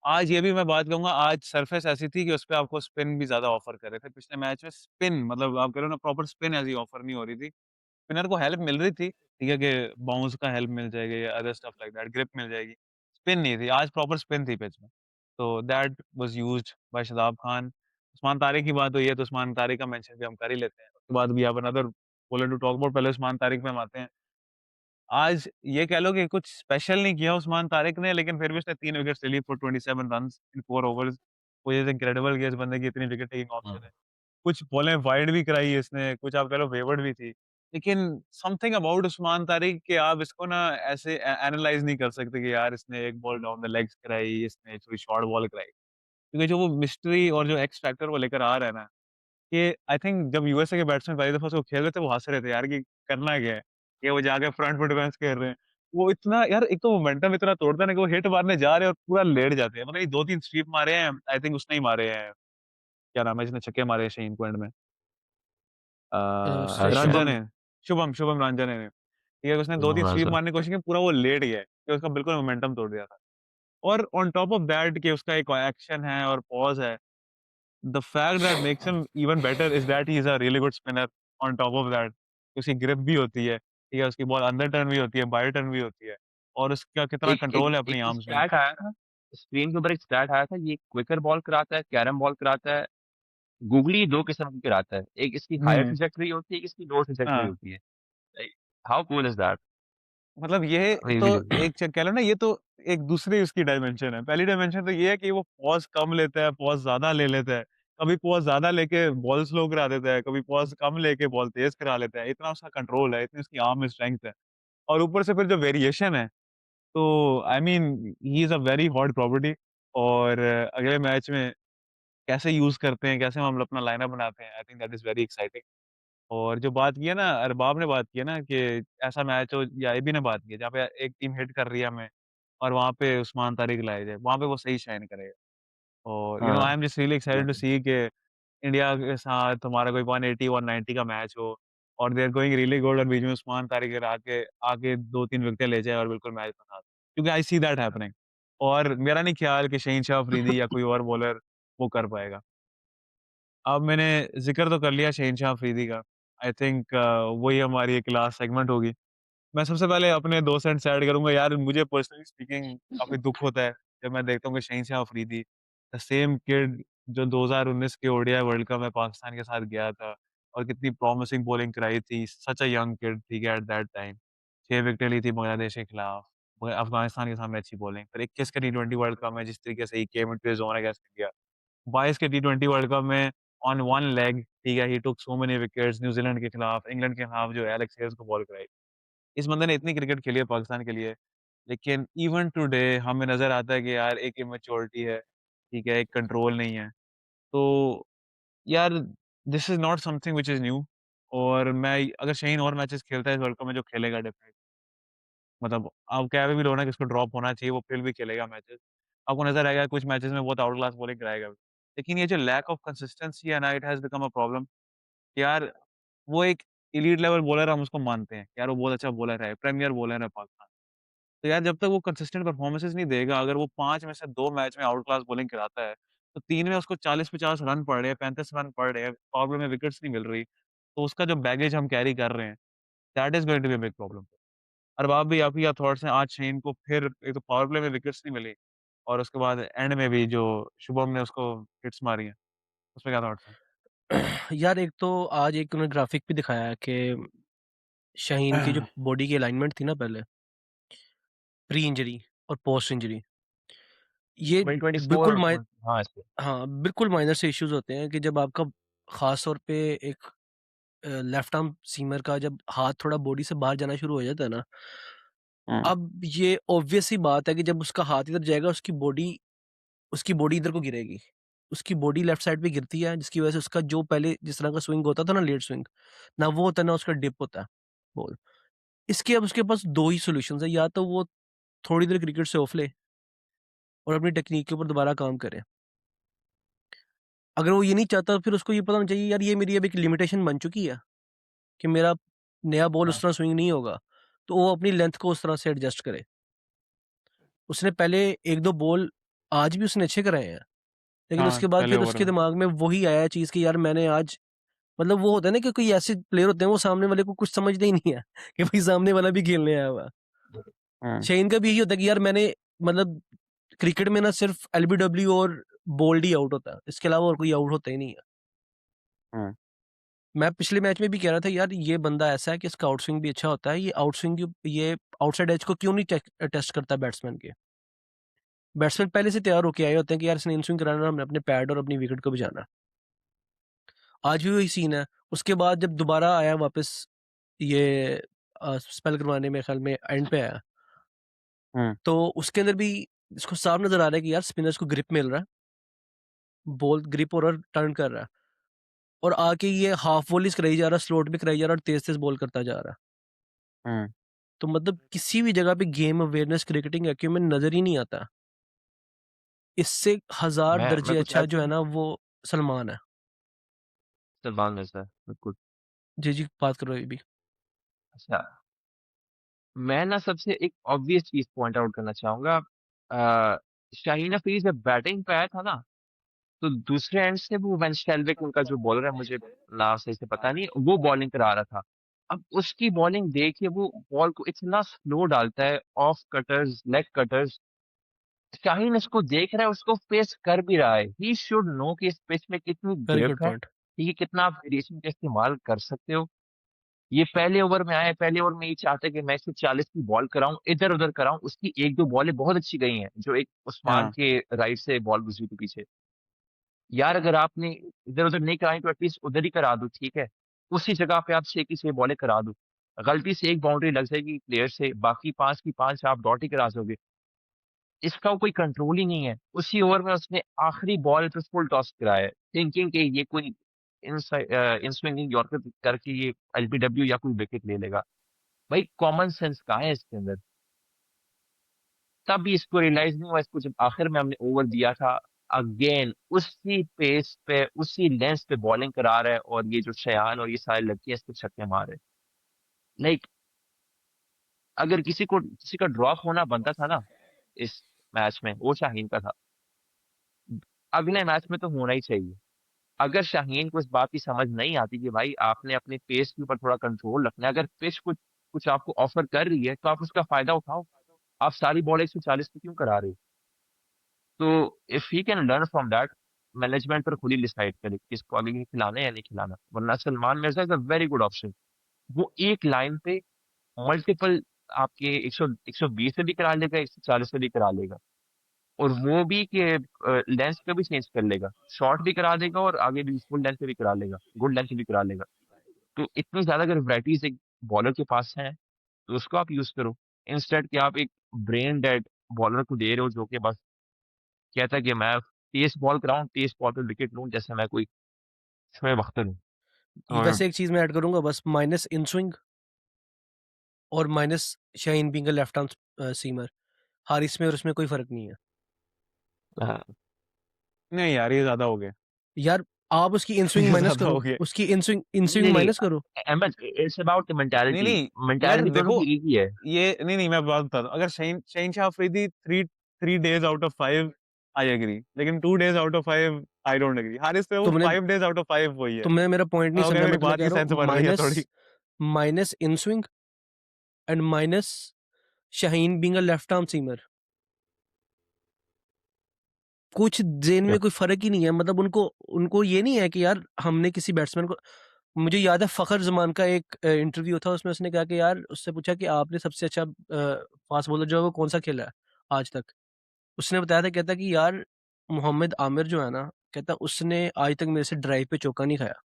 आज ये भी मैं बात कहूँगा, आज सरफेस ऐसी थी कि उसपे आपको स्पिन भी ज़्यादा ऑफ़र कर रहे थे। पिछले मैच में स्पिन मतलब आप कह रहे हो ना प्रॉपर स्पिन ऐसी ऑफ़र नहीं हो रही थी। स्पिनर को हेल्प मिल रही थी, ठीक है, कि बाउंस का हेल्प मिल जाएगा या other stuff like that, grip मिल जाएगी। स्पिन नहीं थी, आज प्रॉपर स्पिन थी पिच में। तो that was used by Shadab Khan. Usman Tariq की बात हुई है, तो उस्मान तारिक का मेंशन भी हम कर ही लेते हैं। उसके बाद we have another bowler to talk about, पहले उस्मान तारिक पे हम आते हैं। आज ये कह लो कि कुछ स्पेशल नहीं किया उस्मान तारिक ने, लेकिन फिर भी उसने 3 विकेट्स ले ली फॉर 27 रन्स इन 4 ओवर्स। वो इज़ इनक्रेडिबल कि इस बंदे की इतनी विकेट टेकिंग हुँ। ऑप्शन है। कुछ बॉलें वाइड भी कराई है इसने, कुछ आप कह लो वेवर्ड भी थी। लेकिन समथिंग अबाउट उस्मान तारिक कि आप इसको ना ऐसे एनालाइज़ नहीं कर सकते कि यार इसने एक बॉल डाउन द लेग्स कराई, इसने थोड़ी शॉर्ट बॉल कराई। क्योंकि जो वो मिस्ट्री और जो एक्स फैक्टर वो लेकर आ रहा है ना, कि आई थिंक जब यूएसए के बैट्समैन पहली दफ़ा उसको खेल रहे थे, वो हँस रहे थे यार कि करना क्या है? कि वो जाके फ्रंट फुट डिफेंस खेल रहे हैं। वो इतना यार, एक तो मोमेंटम इतना तोड़ता है ना कि वो हिट मारने जा रहे हैं और पूरा लेट जाते हैं। मतलब ये 2-3 स्वीप मारे हैं, आई थिंक उसने ही मारे हैं, क्या नाम है जिसने छक्के मारे हैं शाहीन को एंड में? शुभम शुभम रंजन ने। है, शुभम रंजन है। ठीक है, उसने शुभम 2-3 स्वीप राजा। मारने की कोशिश की, पूरा वो लेट गया है, कि उसका बिल्कुल मोमेंटम तोड़ दिया था। और ऑन टॉप ऑफ दैट कि उसका एक एक्शन है और पॉज़ है, the fact that makes him even better is that he is a really good spinner on top of that. उसकी ग्रिप भी होती है, ठीक है, उसकी बॉल अंदर टर्न भी होती है, बाहर टर्न भी होती है, और उसका कितना एक एक कंट्रोल है एक अपनी आर्म्स में। स्टैट आया था, स्क्रीन के ऊपर एक स्टैट आया था, ये क्विकर बॉल कराता है, कैरम बॉल कराता है, गूगली 2 किस्म की कराता है। एक इसकी हायर हुँ, ट्रैजेक्टरी होती है, एक इसकी लो ट्रैजेक्टरी हाँ। होती है। Like how cool is that? मतलब ये तो अमेज़िंग। एक कह लो ना, ये तो एक दूसरी उसकी डायमेंशन है। पहली डायमेंशन तो ये है कि वो पॉज़ कम लेता है, पॉज़ ज़्यादा ले लेता है। कभी पॉज़ ज़्यादा लेके बॉल स्लो करा देता है, कभी पॉज़ कम लेके बॉल तेज़ करा लेता है। इतना उसका कंट्रोल है, इतनी उसकी आर्म में स्ट्रेंथ है। और ऊपर से फिर जो वेरिएशन है, तो I mean he is a very hot property. और अगले मैच में कैसे यूज़ करते हैं, कैसे हम अपना लाइनअप बनाते हैं, I think that is very exciting. और जो बात की है ना, अरबाब ने बात की है ना कि ऐसा मैच हो, या एबी ने बात की है जहाँ पे एक टीम हिट कर रही है हमें और वहाँ पे उस्मान तारिक लाया जाए, वहाँ पे वो सही शाइन करेगा। और हाँ, I am just really excited to बिल्कुल। सी कि इंडिया के साथ हमारा कोई 180 190 का मैच हो और they are going really good, और बीच में उस्मान तारिक अगर आके आके 2-3 विकेटें ले जाए और बिल्कुल मैच बना दे। क्योंकि आई सी दैट हैपनिंग। और मेरा नहीं ख्याल कि शहीन शाह अफरीदी या कोई और बॉलर वो कर पाएगा। अब मैंने ज़िक्र तो कर लिया शहनशाह अफरीदी का। आई थिंक वही हमारी एक लास्ट सेगमेंट होगी। मैं सबसे पहले अपने 2 सेंट्स ऐड करूँगा यार, मुझे पर्सनली स्पीकिंग काफ़ी दुःख होता है, जब मैं देखता हूँ कि Shaheen Shah Afridi, the same kid जो 2019 के ओडीआई वर्ल्ड कप में पाकिस्तान के साथ गया था और कितनी प्रॉमिसिंग बॉलिंग कराई थी, सच अ यंग किड ठीक है एट दैट टाइम। 6 विकेटें ली थी बांग्लादेश के खिलाफ, अफगानिस्तान के सामने अच्छी बॉलिंग, फिर 21 के टी20 वर्ल्ड कप में जिस तरीके से he came into his zone against India. 22 के टी20 वर्ल्ड कप में ऑन वन लेग ठीक है, ही टूक सो मेनी विकेट्स न्यूज़ीलैंड के खिलाफ, इंग्लैंड के खिलाफ जो है एलेक्स हेल्स को बॉल कराई। इस बंदे ने इतनी क्रिकेट खेली है पाकिस्तान के लिए, लेकिन इवन टुडे हमें नज़र आता है कि यार एक इमैच्योरिटी है, ठीक है, एक कंट्रोल नहीं है। तो यार this is not something which is new और मैं अगर शहीन और मैचेस खेलता है इस वर्ल्ड कप में जो खेलेगा डेफिनेटली मतलब आप कह भी लो ना कि उसको ड्रॉप होना चाहिए, वो फिर भी खेलेगा मैचेस। आपको नज़र आएगा कुछ मैचेस में बहुत आउट क्लास बॉलिंग कराएगा भी। लेकिन ये जो लैक ऑफ कंसिस्टेंसी है ना, it has become a problem. यार वो एक एलीट लेवल बॉलर हम उसको मानते हैं, यार वो बहुत अच्छा बॉलर है, प्रीमियर बॉलर है पाकिस्तान। तो यार जब तक वो कंसिस्टेंट परफॉर्मेंसेस नहीं देगा, अगर वो 5 में से 2 मैच में आउट क्लास बॉलिंग कराता है, तो 3 में उसको 40-50 रन पड़ रहे हैं, 35 रन पड़ रहे हैं, पावर प्ले में विकेट्स नहीं मिल रही, तो उसका जो बैगेज हम कैरी कर रहे हैं, that is going to be a big problem. Arbab भी आपकी क्या थॉट्स हैं? आज शहीन को फिर एक तो पावर प्ले में विकेट्स नहीं मिली और उसके बाद एंड में भी जो शुभम ने उसको हिट्स मारी हैं, उसपे क्या थॉट्स हैं? यार एक तो आज एक उन्होंने ग्राफिक भी दिखाया है कि शाहीन की जो बॉडी की अलाइनमेंट थी ना पहले, प्री इंजरी और पोस्ट इंजरी, ये 2024 बिल्कुल माइ हाँ, इस पे। हाँ, बिल्कुल माइनर से इश्यूज़ होते हैं कि जब आपका ख़ास तौर पे एक लेफ्ट आर्म सीमर का जब हाथ थोड़ा बॉडी से बाहर जाना शुरू हो जाता है ना, हुँ, अब ये ऑब्वियस सी बात है कि जब उसका हाथ इधर जाएगा, उसकी बॉडी इधर को गिरेगी। उसकी बॉडी लेफ्ट साइड पे गिरती है, जिसकी वज़ह से उसका जो पहले जिस तरह का स्विंग होता था ना, लेट स्विंग, ना वो होता है, ना उसका डिप होता है, बॉल। इसके अब उसके पास 2 ही सॉल्यूशंस हैं, या तो वो थोड़ी देर क्रिकेट से ऑफ ले और अपनी टेक्नीक के ऊपर दोबारा काम करे। अगर वो ये नहीं चाहता, फिर उसको ये पता होना चाहिए, यार ये मेरी अब एक लिमिटेशन बन चुकी है कि मेरा नया बॉल हाँ, उस तरह स्विंग नहीं होगा, तो वो अपनी लेंथ को उस तरह से एडजस्ट करे। उसने पहले 1-2 बॉल आज भी उसने अच्छे कराए हैं, लेकिन हाँ, उसके बाद पहले फिर ओवर उसके में। दिमाग में वही आया चीज़ कि यार मैंने आज, मतलब वो होता है ना कि कोई ऐसे प्लेयर होते हैं, वो सामने वाले को कुछ समझते ही नहीं है कि भाई सामने वाला भी खेलने आया हुआ है। हुँ, शेन का भी यही होता है कि यार मैंने, मतलब क्रिकेट में ना सिर्फ एलबीडब्ल्यू और बोल्ड ही आउट होता है, इसके अलावा और कोई आउट होता ही नहीं है। हुँ, मैं पिछले मैच में भी कह रहा था यार ये बंदा ऐसा है कि इसका आउट स्विंग भी अच्छा होता है, ये आउटसाइड एज को क्यों नहीं टेस्ट करता बैट्समैन के। बैट्समैन पहले से तैयार होके आए होते हैं कि यार इसने इन स्विंग कराना, हमने अपने पैड और अपनी विकेट को बचाना है। आज भी वही सीन है। उसके बाद जब दोबारा आया वापस, ये स्पेल करवाने में ख्याल में एंड पे आया, हुँ, तो उसके अंदर भी इसको साफ नजर आ रहा है कि यार स्पिनर्स को ग्रिप मिल रहा है, बॉल ग्रिप और टर्न कर रहा है, और आके ये हाफ वॉलीज कराई जा रहा है, स्लोट भी कराई जा रहा है और तेज तेज बॉल करता जा रहा है। हुँ। तो मतलब किसी भी जगह पे गेम अवेयरनेस, क्रिकेटिंग एक्यूमेंट नजर ही नहीं आता। इससे हजार मैं दर्जे कुछ अच्छा ऐड जो है करूँ? ना, वो सलमान है। सलमान मिर्ज़ा, बिल्कुल। जी जी, बात करो ये भी। अच्छा, मैं ना सबसे एक ऑब्वियस चीज़ पॉइंट आउट करना चाहूँगा। अ, शाहीन अफ़रीदी जब बैटिंग पे आया था ना, तो दूसरे एंड से वो वेन स्टेलविक उनका जो बॉलर है, मुझे नाम सही से पता नहीं, वो बॉलिंग करा रहा था। अब उसकी बॉलिंग देखिए, वो बॉल को इतना स्लो डालता है, of cutters, leg cutters. Shaheen इसको देख रहा है, उसको फेस कर भी रहा है। ही शुड नो कि इस पिच में कितनी वेरी गुड ग्रिप है, पॉइंट। ठीक है, कितना आप वेरिएशन का इस्तेमाल कर सकते हो। ये पहले ओवर में आया है, पहले ओवर में ये चाहता है कि मैं इसको 40 की बॉल कराऊँ, इधर-उधर कराऊँ। उसकी 1-2 बॉलें बहुत अच्छी गई हैं, जो एक उस्मान हाँ, के राइट से बॉल गुज़री थी पीछे। यार अगर आपने इधर-उधर नहीं कराई तो एटलीस्ट उधर ही करा दो, ठीक है? उसी जगह पे आप 6 की 6 बॉलें करा दो। गलती से 1 बाउंड्री लग जाएगी प्लेयर से, बाकी 5 की 5 आप डॉट ही करा दोगे। इसका कोई कंट्रोल ही नहीं है। उसी ओवर में उसने आखिरी बॉल पे फुल टॉस कराया है, थिंकिंग कि ये कोई इन स्विंगिंग यॉर्कर करके ये एलबीडब्ल्यू या कोई विकेट ले लेगा। भाई कॉमन सेंस कहाँ है इसके अंदर? तब भी इसको रियलाइज़ नहीं हुआ, इसको जब आखिर में हमने ओवर दिया था, अगेन उसी पेस पे, उसी लेंथ पे बॉलिंग करा रहा है और ये जो शयान और ये सारे लड़के हैं, इस पे छक्के मार रहे हैं। लाइक अगर किसी का ड्रॉप होना बनता था ना इस मैच में, वो शाहीन का था। अगले मैच में तो होना ही चाहिए। अगर शाहीन को इस बात की समझ नहीं आती कि भाई आपने अपने पेस के ऊपर थोड़ा कंट्रोल रखना है, अगर पिच कुछ कुछ आपको ऑफर कर रही है, तो आप उसका फ़ायदा उठाओ। आप सारी बॉल 140 पे क्यों करा रहे हो? तो if he can learn from that, management फिर खुद ही डिसाइड करे कि इसको आगे खिलाना है या नहीं खिलाना। वरना Salman Mirza is a very good option. वो एक लाइन पे मल्टीपल आपके 120 से भी करा लेगा, 140 से भी करा लेगा। और वो भी कि लेंथ का भी चेंज कर लेगा। शॉर्ट भी करा देगा और आगे भी फुल लेंथ पे भी करा लेगा, गुड लेंथ पे भी करा लेगा। तो इतनी ज़्यादा अगर वैराइटीज़ एक बॉलर के पास हैं, तो उसको आप यूज़ करो। इंस्टेड कि आप एक ब्रेन डेड बॉलर को दे रहे हो जो कि बस कहता है कि मैं तेज़ बॉल कराऊँ, तेज़ बॉल पे विकेट लूँ जैसे मैं कोई शोएब अख्तर हूँ। और वैसे एक चीज़ मैं ऐड करूँगा बस, माइनस इन स्विंग और minus Shaheen being a left arm seamer. Haris में और उसमें कोई फ़र्क नहीं है। हाँ, नहीं यार, ये ज़्यादा हो गया। यार आप उसकी इन स्विंग ये माइनस ज़्यादा करो, हो गया। उसकी इन नहीं, स्विंग नहीं, नहीं, माइनस करो। अहमद, इट्स अबाउट नहीं, मेंटालिटी। नहीं, यार मेंटालिटी दोनों देखो, की एक ही है। ये नहीं, मैं बात बताता हूँ। अगर शहीनशाह Afridi 3 days out of 5 I agree, लेकिन 2 days out of 5 I don't agree. Haris पे वो तुमने 5 डेज़ आउट ऑफ 5 वही है। तुमने मेरा पॉइंट नहीं ओके, समझा। मेरी मैं तुम्हें बात कह की रहा सेंस हूँ बढ़ रही है माइनस थोड़ी। Minus in swing and minus Shaheen being a left arm seamer. कुछ ज़ेन क्या? में कोई फ़र्क ही नहीं है। मतलब उनको उनको ये नहीं है कि यार हमने किसी बैट्समैन को, मुझे याद है फ़खर ज़मान का एक इंटरव्यू था, उसमें उसने कहा कि यार, उससे पूछा कि आपने सबसे अच्छा फ़ास्ट बॉलर जो है वो कौन-सा खेला है आज तक? उसने बताया था, कहता कि यार मोहम्मद आमिर जो है ना, कहता उसने आज तक मेरे से ड्राइव पे चौका नहीं खाया।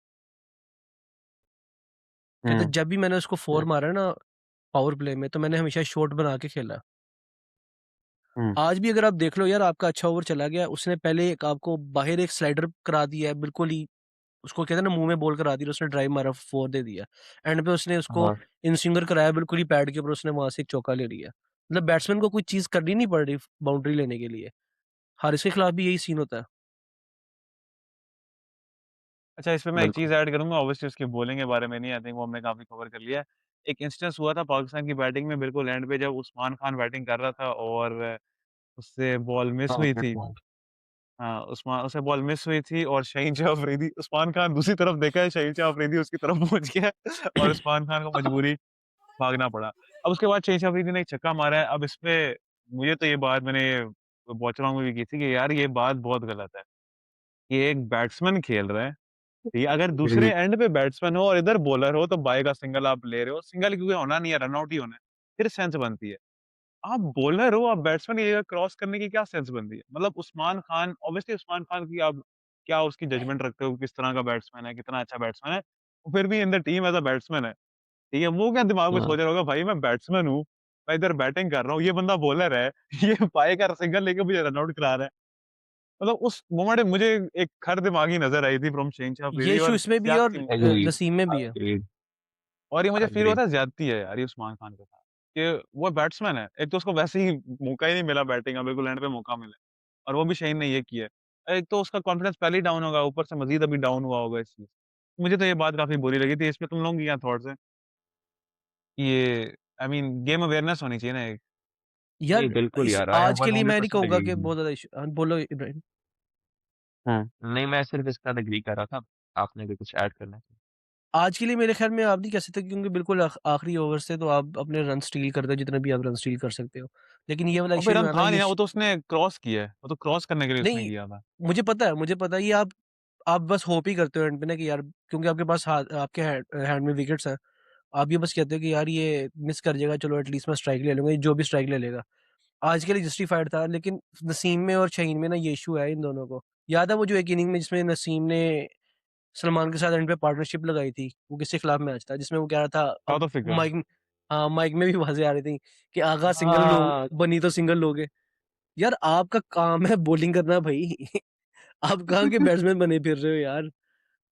कहता हुँ, जब भी मैंने उसको 4 मारा है ना पावर प्ले में, तो मैंने हमेशा शॉट बना के खेला। हुँ, आज भी अगर आप देख लो यार, आपका अच्छा ओवर चला गया, उसने पहले एक आपको बाहर एक स्लाइडर करा दिया है, बिल्कुल ही उसको कहते हैं ना मुँह में बॉल करा दी, और उसने ड्राइव मारा, 4 दे दिया। एंड पे उसने उसको हाँ, इन स्विंगर कराया बिल्कुल ही पैड के ऊपर, उसने वहाँ से एक चौका ले लिया। मतलब बैट्समैन को कोई चीज़ करनी नहीं पड़ रही बाउंड्री लेने के लिए। हारिस के खिलाफ भी यही सीन होता है। अच्छा, इसमें मैं एक बिल्कुल। चीज़ ऐड करूँगा, ऑब्वियसली उसकी बॉलिंग के बारे में नहीं, आई थिंक वो हमने काफ़ी कवर कर लिया है। एक इंस्टेंस हुआ था पाकिस्तान की बैटिंग में बिल्कुल एंड पे, जब उस्मान खान बैटिंग कर रहा था और उससे बॉल मिस हाँ, हुई गुड थी। पॉइंट। हाँ, उस्मान उससे बॉल मिस हुई थी और शहीनशाह अफरीदी, उस्मान खान दूसरी तरफ देखा है, शहीनशाह अफरीदी उसकी तरफ पहुँच गया है और उस्मान खान को मजबूरी भागना पड़ा। अब उसके बाद शहीनशाह अफरीदी ने एक छक्का मारा है। अब इसपे मुझे तो ये बात मैंने वॉच अलोंग में भी की थी कि यार ये बात बहुत गलत है, कि एक बैट्समैन खेल रहा है, ठीक है? अगर दूसरे जी, एंड पे बैट्समैन हो और इधर बॉलर हो, तो बाय का सिंगल आप ले रहे हो, सिंगल क्योंकि होना नहीं है, रन आउट ही होना है, फिर सेंस बनती है। आप बॉलर हो, आप बैट्समैन की जगह क्रॉस करने की क्या सेंस बनती है? मतलब उस्मान खान, ऑब्वियसली उस्मान खान की आप क्या उसकी जजमेंट रखते हो, किस तरह का बैट्समैन है, कितना अच्छा बैट्समैन है, वो फिर भी in the team as a batsman है, ठीक है? वो क्या दिमाग में हाँ, सोच रहा होगा, भाई मैं बैट्समैन हूँ, मैं इधर बैटिंग कर रहा हूँ, ये बंदा बॉलर है, ये बाय का सिंगल लेके मुझे रन आउट करा रहा है। मतलब उस मोमेंट में मुझे एक खर दिमागी नज़र आई थी फ्रॉम शहनशाह ये अफरीदी इश्यू और इसमें भी है और ज़्यादती, एग्रीड, नसीम में भी है। एग्रीड, और ये मुझे फ़ील हुआ एग्रीड। था ज़्यादती है यार ये उस्मान खान के साथ, कि वो बैट्समैन है। एक तो उसको वैसे ही मौका ही नहीं मिला बैटिंग का, बिल्कुल एंड पे मौका मिला और वो भी शहीन ने ये किया है। एक तो उसका कॉन्फिडेंस पहले ही डाउन होगा, ऊपर से मज़ीद अभी डाउन हुआ होगा इस चीज़। मुझे तो ये बात काफ़ी बुरी लगी थी। इस पे तुम लोगों के क्या थॉट्स हैं? कि ये आई मीन गेम अवेयरनेस होनी चाहिए ना एक। नहीं, यार बिल्कुल इस यार, आई एम आज के लिए मैं नहीं 100% कहूँगा एग्री कि विद यू। बहुत ज़्यादा इश्यू। हाँ, बोलो इब्राहिम। हुँ, नहीं मैं सिर्फ़ इसके साथ एग्री कर रहा था। आपने भी कुछ ऐड करना है? आज के लिए मेरे ख़्याल में आप नहीं कह सकते, क्योंकि बिल्कुल आखिरी ओवर से तो आप अपने रन स्टील कर दो जितने भी आप रन स्टील कर सकते हो। लेकिन ये वाला और फिर इश्यू जो रन है ना, था नहीं ये ना, वो तो उसने क्रॉस किया है, वो तो क्रॉस करने के लिए उसने नहीं, किया था। मुझे पता है ये आप बस होप ही करते हो एंड पे ना कि यार, क्योंकि आपके पास आपके हैंड में विकेट्स हैं। आप ये बस कहते हो कि यार ये मिस कर जाएगा, चलो एटलीस्ट मैं स्ट्राइक ले लूँगा, ये जो भी स्ट्राइक ले लेगा। आज के लिए जस्टिफाइड था, लेकिन नसीम में और शहीन में ना ये इश्यू है इन दोनों को। याद है वो जो एक इनिंग में जिसमें नसीम ने सलमान के साथ एंड पे पार्टनरशिप लगाई थी, वो किसके खिलाफ मैच था? जिसमें वो कह रहा था, साउथ अब अफ्रीका। माइक हाँ, माइक में भी आवाज़ें आ रही थी कि आगा सिंगल लो, हाँ, बनी तो सिंगल लोगे। यार आपका काम है बॉलिंग करना भई। आप कहाँ के बैट्समैन बने फिर रहे हो यार?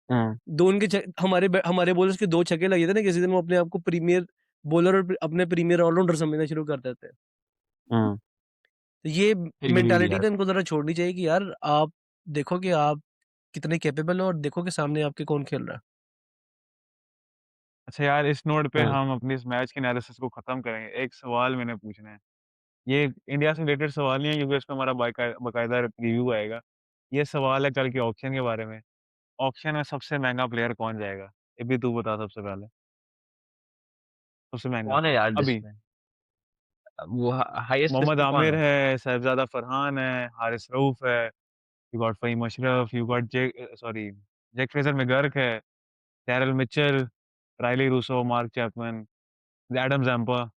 हुँ, 2 उनके छ हमारे बॉलर्स के 2 छक्के लगे थे ना किसी दिन, वो अपने आप को प्रीमियर बॉलर और अपने प्रीमियर ऑलराउंडर समझना शुरू कर देते हैं। हुँ, तो ये एग्रीड मेंटालिटी यार। ना इनको ज़रा छोड़नी चाहिए कि यार आप देखो कि आप कितने कैपेबल हो और देखो कि सामने आपके कौन खेल रहा है। अच्छा यार, इस नोट पे हुँ, हम अपनी इस मैच के एनालिसिस को खत्म करेंगे। एक सवाल मैंने पूछना है। ये इंडिया से रिलेटेड सवाल नहीं है, क्योंकि इसमें हमारा बाकायदा रिव्यू आएगा। ये सवाल है कल के ऑक्शन के बारे में। ऑक्शन में सबसे महँगा प्लेयर कौन जाएगा? ये भी तू बता सबसे पहले। सबसे महँगा, कौन है यार अभी। जिसमें वो हाईएस्ट लिस्ट मोहम्मद में कौन आमिर है? है, साहिबज़ादा फरहान है, हारिस रऊफ है, you got Fahim Ashraf, you got sorry Jake Fraser McGurk है, Daryl Mitchell, Rilee Rossouw, Mark Chapman, Adam Zampa.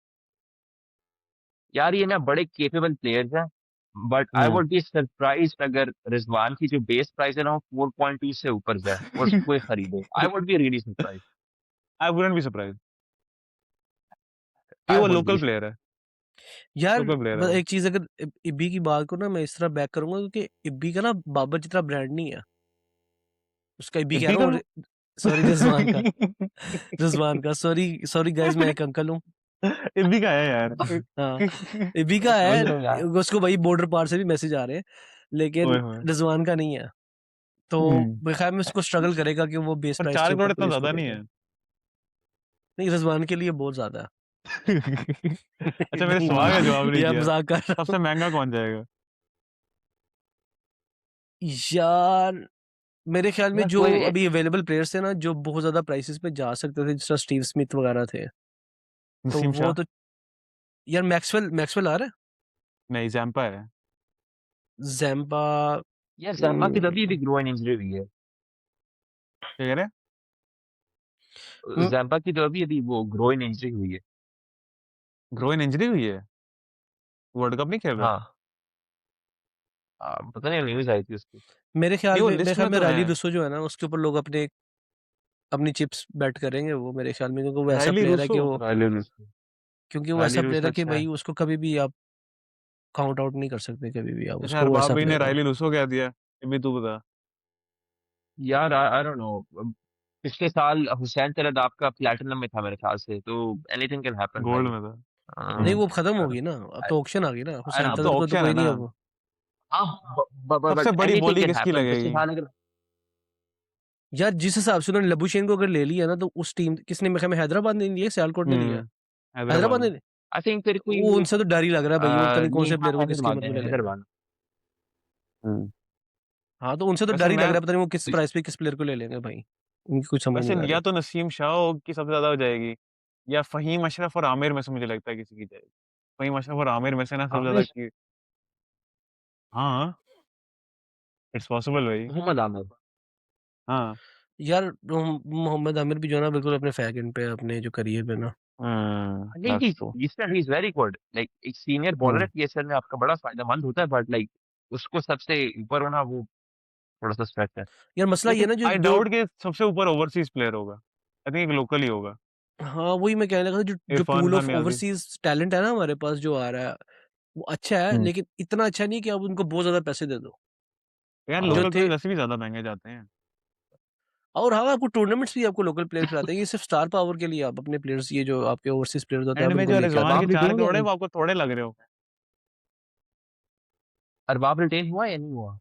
यार ये ना बड़े कैपेबल प्लेयर्स हैं, but I hmm. Would be surprised अगर रिजवान की जो बेस प्राइस है ना वो 4.2 से ऊपर जाए और उसको कोई खरीदे। I would be really surprised. I wouldn't B surprised कि आई वो वुड बी। लोकल प्लेयर है, यार लोकल प्लेयर है वो। एक चीज़, अगर इब्बी की बात को ना मैं इस तरह बैक करूँगा, क्योंकि इब्बी का ना बाबर जितना ब्रांड नहीं है। उसका इब्बी कह इब्बी रहा का हूँ, सॉरी रिज़वान का, रिज़वान का, सॉरी सॉरी गाइज़, मैं एक अंकल हूँ। इब्बी का है यार। हाँ, इब्बी का मैं समझ है, रहा हूँ यार। उसको भाई बॉर्डर पार से भी मैसेज आ रहे हैं, ओए लेकिन होए! रिज़वान का नहीं है। तो हुँ। मेरे ख़्याल में उसको स्ट्रगल करेगा कि वो बेस पर प्राइस 4 के करोड़ ऊपर इतना कोई उसको ज़्यादा ले नहीं ले। है। नहीं, रिज़वान के लिए बहुत ज़्यादा है। अच्छा मेरे नहीं, सवाल का जवाब नहीं यार दिया। मज़ाक कर रहा सबसे हूँ। महँगा कौन जाएगा? यार मेरे ख़्याल में यार जो कोई अभी अवेलेबल प्लेयर्स थे ना, जो बहुत ज़्यादा प्राइसेज़ पे जा सकते थे, जिस तरह स्टीव स्मिथ वग़ैरह थे, तो नसीम वो शाह? तो यार मैक्सवेल आ रहा है? नहीं, ज़ैम्पा है। ज़ैम्पा यार ज़ैम्पा की तो अभी उम, भी ग्रोइन इंजरी हुई है। क्या कह रहे हैं? उम, ज़ैम्पा की तो अभी-अभी वो ग्रोइन इंजरी हुई है। ग्रोइन इंजरी हुई है? वर्ल्ड कप नहीं खेल रहा? हाँ, पता नहीं न्यूज़ आई थी उसकी। नहीं वो मेरे लिस्ट ख़्याल में में तो है। रायली रुस्सो जो है ना, उसके ऊपर लोग अपनी चिप्स बेट करेंगे, वो मेरे ख़्याल में, क्योंकि वो ऐसा राइली प्लेयर है रूसो? वो रायली ऐसा प्लेयर रूसो है कि अच्छा है। भाई उसको कभी भी आप काउंट आउट नहीं कर सकते, कभी भी आप अच्छा उसको, वो अरबाब ऐसा भाई ने प्लेयर है वो। राइली रूसो कह दिया। ये भी तू बता। यार आई डोंट नो, पिछले साल हुसैन तलत आपका प्लैटिनम में था मेरे ख्याल से, तो एनीथिंग कैन हैपन गोल्ड भाई। में था। नहीं, हुँ। वो खत्म होगी ना, अब तो ऑक्शन आ गई ना, आई हुसैन अब नो। तो तलत को तो ऑक्शन है कोई नहीं ना। है वो। हाँ, सबसे बट बड़ी एनीथिंग बोली कैन किसकी हैपन। पिछले लगेगी? साल अगर यार जिस हिसाब से उन्होंने लबुशेन को अगर ले लिया ना, तो उस टीम किसने, मेरे ख्याल में हैदराबाद ने लिया, सियालकोट ने लिया? हैदराबाद हैदराबाद ने। ने, आई थिंक फिर कोई वो उनसे तो डर ही लग रहा है भाई, वो पता नहीं कौन नहीं, से हाँ प्लेयर को किस कीमत हैदराबाद में है, ले लेगा। हैदराबाद। हुँ। हाँ, तो उनसे तो वैसे डर ही लग मैं रहा है, पता नहीं वो किस प्राइस पे किस प्लेयर को ले लेंगे भाई। उनकी कुछ समझ वैसे नहीं आ या रही। तो नसीम शाह की सबसे ज़्यादा हो जाएगी या फ़हीम अशरफ और आमिर में से मुझे लगता है किसी की जाएगी। फ़हीम अशरफ और आमिर में से ना सबसे ज़्यादा आमिर, की हाँ, इट्स पॉसिबल भाई। मोहम्मद आमिर। हाँ। यार मोहम्मद आमिर भी जो है ना, बिल्कुल अपने फैक एंड पे है, अपने जो करियर पे ना। नहीं that's true. He is very good, like एक सीनियर बॉलर है हुँ। पीएसएल में, आपका बड़ा फायदेमंद होता है, बट लाइक उसको सबसे ऊपर होना वो थोड़ा सा स्ट्रेच है। यार मसला ये है लेकिन ना, जो आई जो डाउट कि सबसे ऊपर ओवरसीज़ प्लेयर होगा। आई थिंक एक लोकल ही होगा। हाँ, वही मैं कहने लगा था, जो जो Irfan pool Khan of Niazi. Overseas talent है ना हमारे पास जो आ रहा है, वो अच्छा है, हुँ। लेकिन इतना अच्छा नहीं कि आप उनको बहुत ज़्यादा पैसे दे दो। यार जो लोकल थे, प्लेयर वैसे भी ज़्यादा महँगे जाते हैं। और हाँ, आपको टूर्नामेंट्स भी आपको लोकल प्लेयर खिलाते हैं, ये सिर्फ स्टार पावर के लिए आप अपने प्लेयर्स, ये जो आपके ओवरसीज़ प्लेयर्स होते हैं, एंड आप में इनको जो लेके रिज़वान आते के हैं। अरबाब 4 रिटेन करोड़ है हुआ, वो आपको थोड़े लग रहे हो। अरबाब रिटेन हुआ या नहीं हुआ?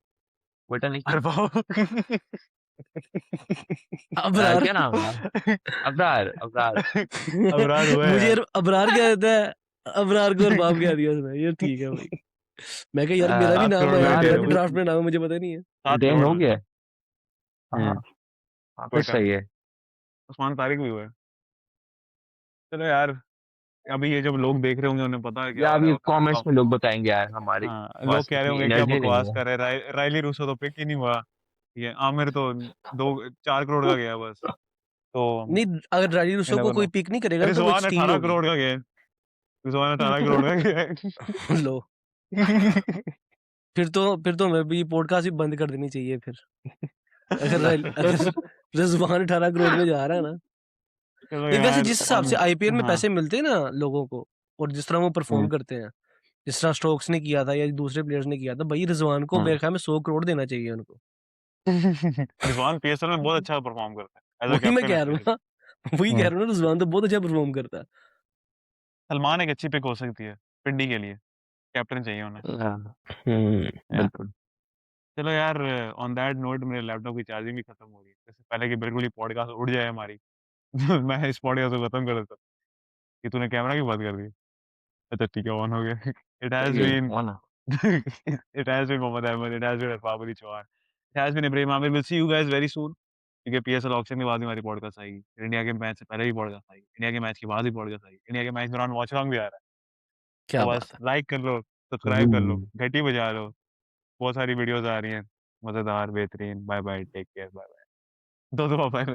क्विटा नहीं किया? अरबाब अबरार क्या नाम है? अबरार, अबरार। अबरार हुआ है मुझे यार। यार अबरार क्या कहता है, अबरार को अरबाब कह दिया उसने, ये ठीक है भाई। मैं कहा यार मेरा भी 7 नाम करोड़ है में यार, अबरार रिटेन मेरा है भी वो। ड्राफ्ट में नाम है, मुझे पता नहीं है। 7 रिटेन करोड़ हो में। गया है? हाँ, हुँ, हाँ, फिर क्वेटा। सही है। उस्मान तारिक भी हुआ है। चलो यार, अभी ये जब लोग देख रहे होंगे उन्हें पता है क्या या हो रहा अभी है, वो कमेंट्स क में लोग बताएंगे यार, हमारे हाँ, लोग पास कह रहे इतनी होंगे क्या एनर्जी नहीं बकवास है। कर रहे हैं, राइली रूसो तो पिक ही नहीं हुआ। ये आमिर तो 2 4 करोड़ का गया बस। तो नहीं, अगर राजी यू रुसो को नेवर कोई नो। पिक नहीं करेगा ना, तो वो एक रिज़वान स्टील 18 होगी। करोड़ का गया है। रिज़वान 18 करोड़ का गया लो, है। फिर तो मैं भी पॉडकास्ट ही बंद कर देनी चाहिए फिर। अगर रिजवान 18 करोड़ में जा रहा है ना, चलो नहीं वैसे यार जिस हिसाब ऑन से आईपीएल में हाँ। पैसे मिलते हैं ना लोगों को, और जिस तरह वो परफॉर्म हुँ, करते हैं, जिस तरह स्टोक्स ने किया था या दूसरे प्लेयर्स ने किया था, भाई रिजवान को हुँ। मेरे ख्याल में 100 करोड़ देना चाहिए उनको। रिज़वान पीएसएल में बहुत अच्छा परफ़ॉर्म करता है, एज़ अ वही मैं कैप्टन कह रहा हूँ स्पेशली। ना, वही कह हुँ। रहा हूँ ना, रिजवान तो बहुत अच्छा परफॉर्म करता है। सलमान एक अच्छी पिक हो सकती है, पिंडी के लिए, कैप्टन चाहिए उन्हें। या बिल्कुल। चलो यार ऑन दैट नोट मेरे लैपटॉप की चार्जिंग भी खत्म हो रही है। इससे पहले कि बिल्कुल ही पॉडकास्ट उड़ जाए हमारी, मैं इस पॉडकास्ट को खत्म कर देता हूँ। कि तूने कैमरा क्यों बंद कर दिया? अच्छा ठीक है ऑन हो गया। इट हैज़ सही है, बीन हुआ ना। it has been Mohammad Ahmed, it has been Fabri Chauhan, it has been Ibrahim Amir. We'll see you guys very soon. क्योंकि पीएसएल ऑक्शन के बाद भी हमारी पॉडकास्ट आएगी। फिर इंडिया के मैच से पहले भी पॉडकास्ट आएगी। इंडिया के मैच के बाद भी पॉडकास्ट आएगी। इंडिया के मैच के दौरान वॉच अलोंग भी आ रहा है। क्या तो बस बात है! लाइक कर लो, सब्सक्राइब कर लो, घंटी बजा लो। बहुत सारी वीडियोज़ आ रही हैं, मज़ेदार, बेहतरीन। Bye bye, take care, bye bye. दो दुआ बाय बाय।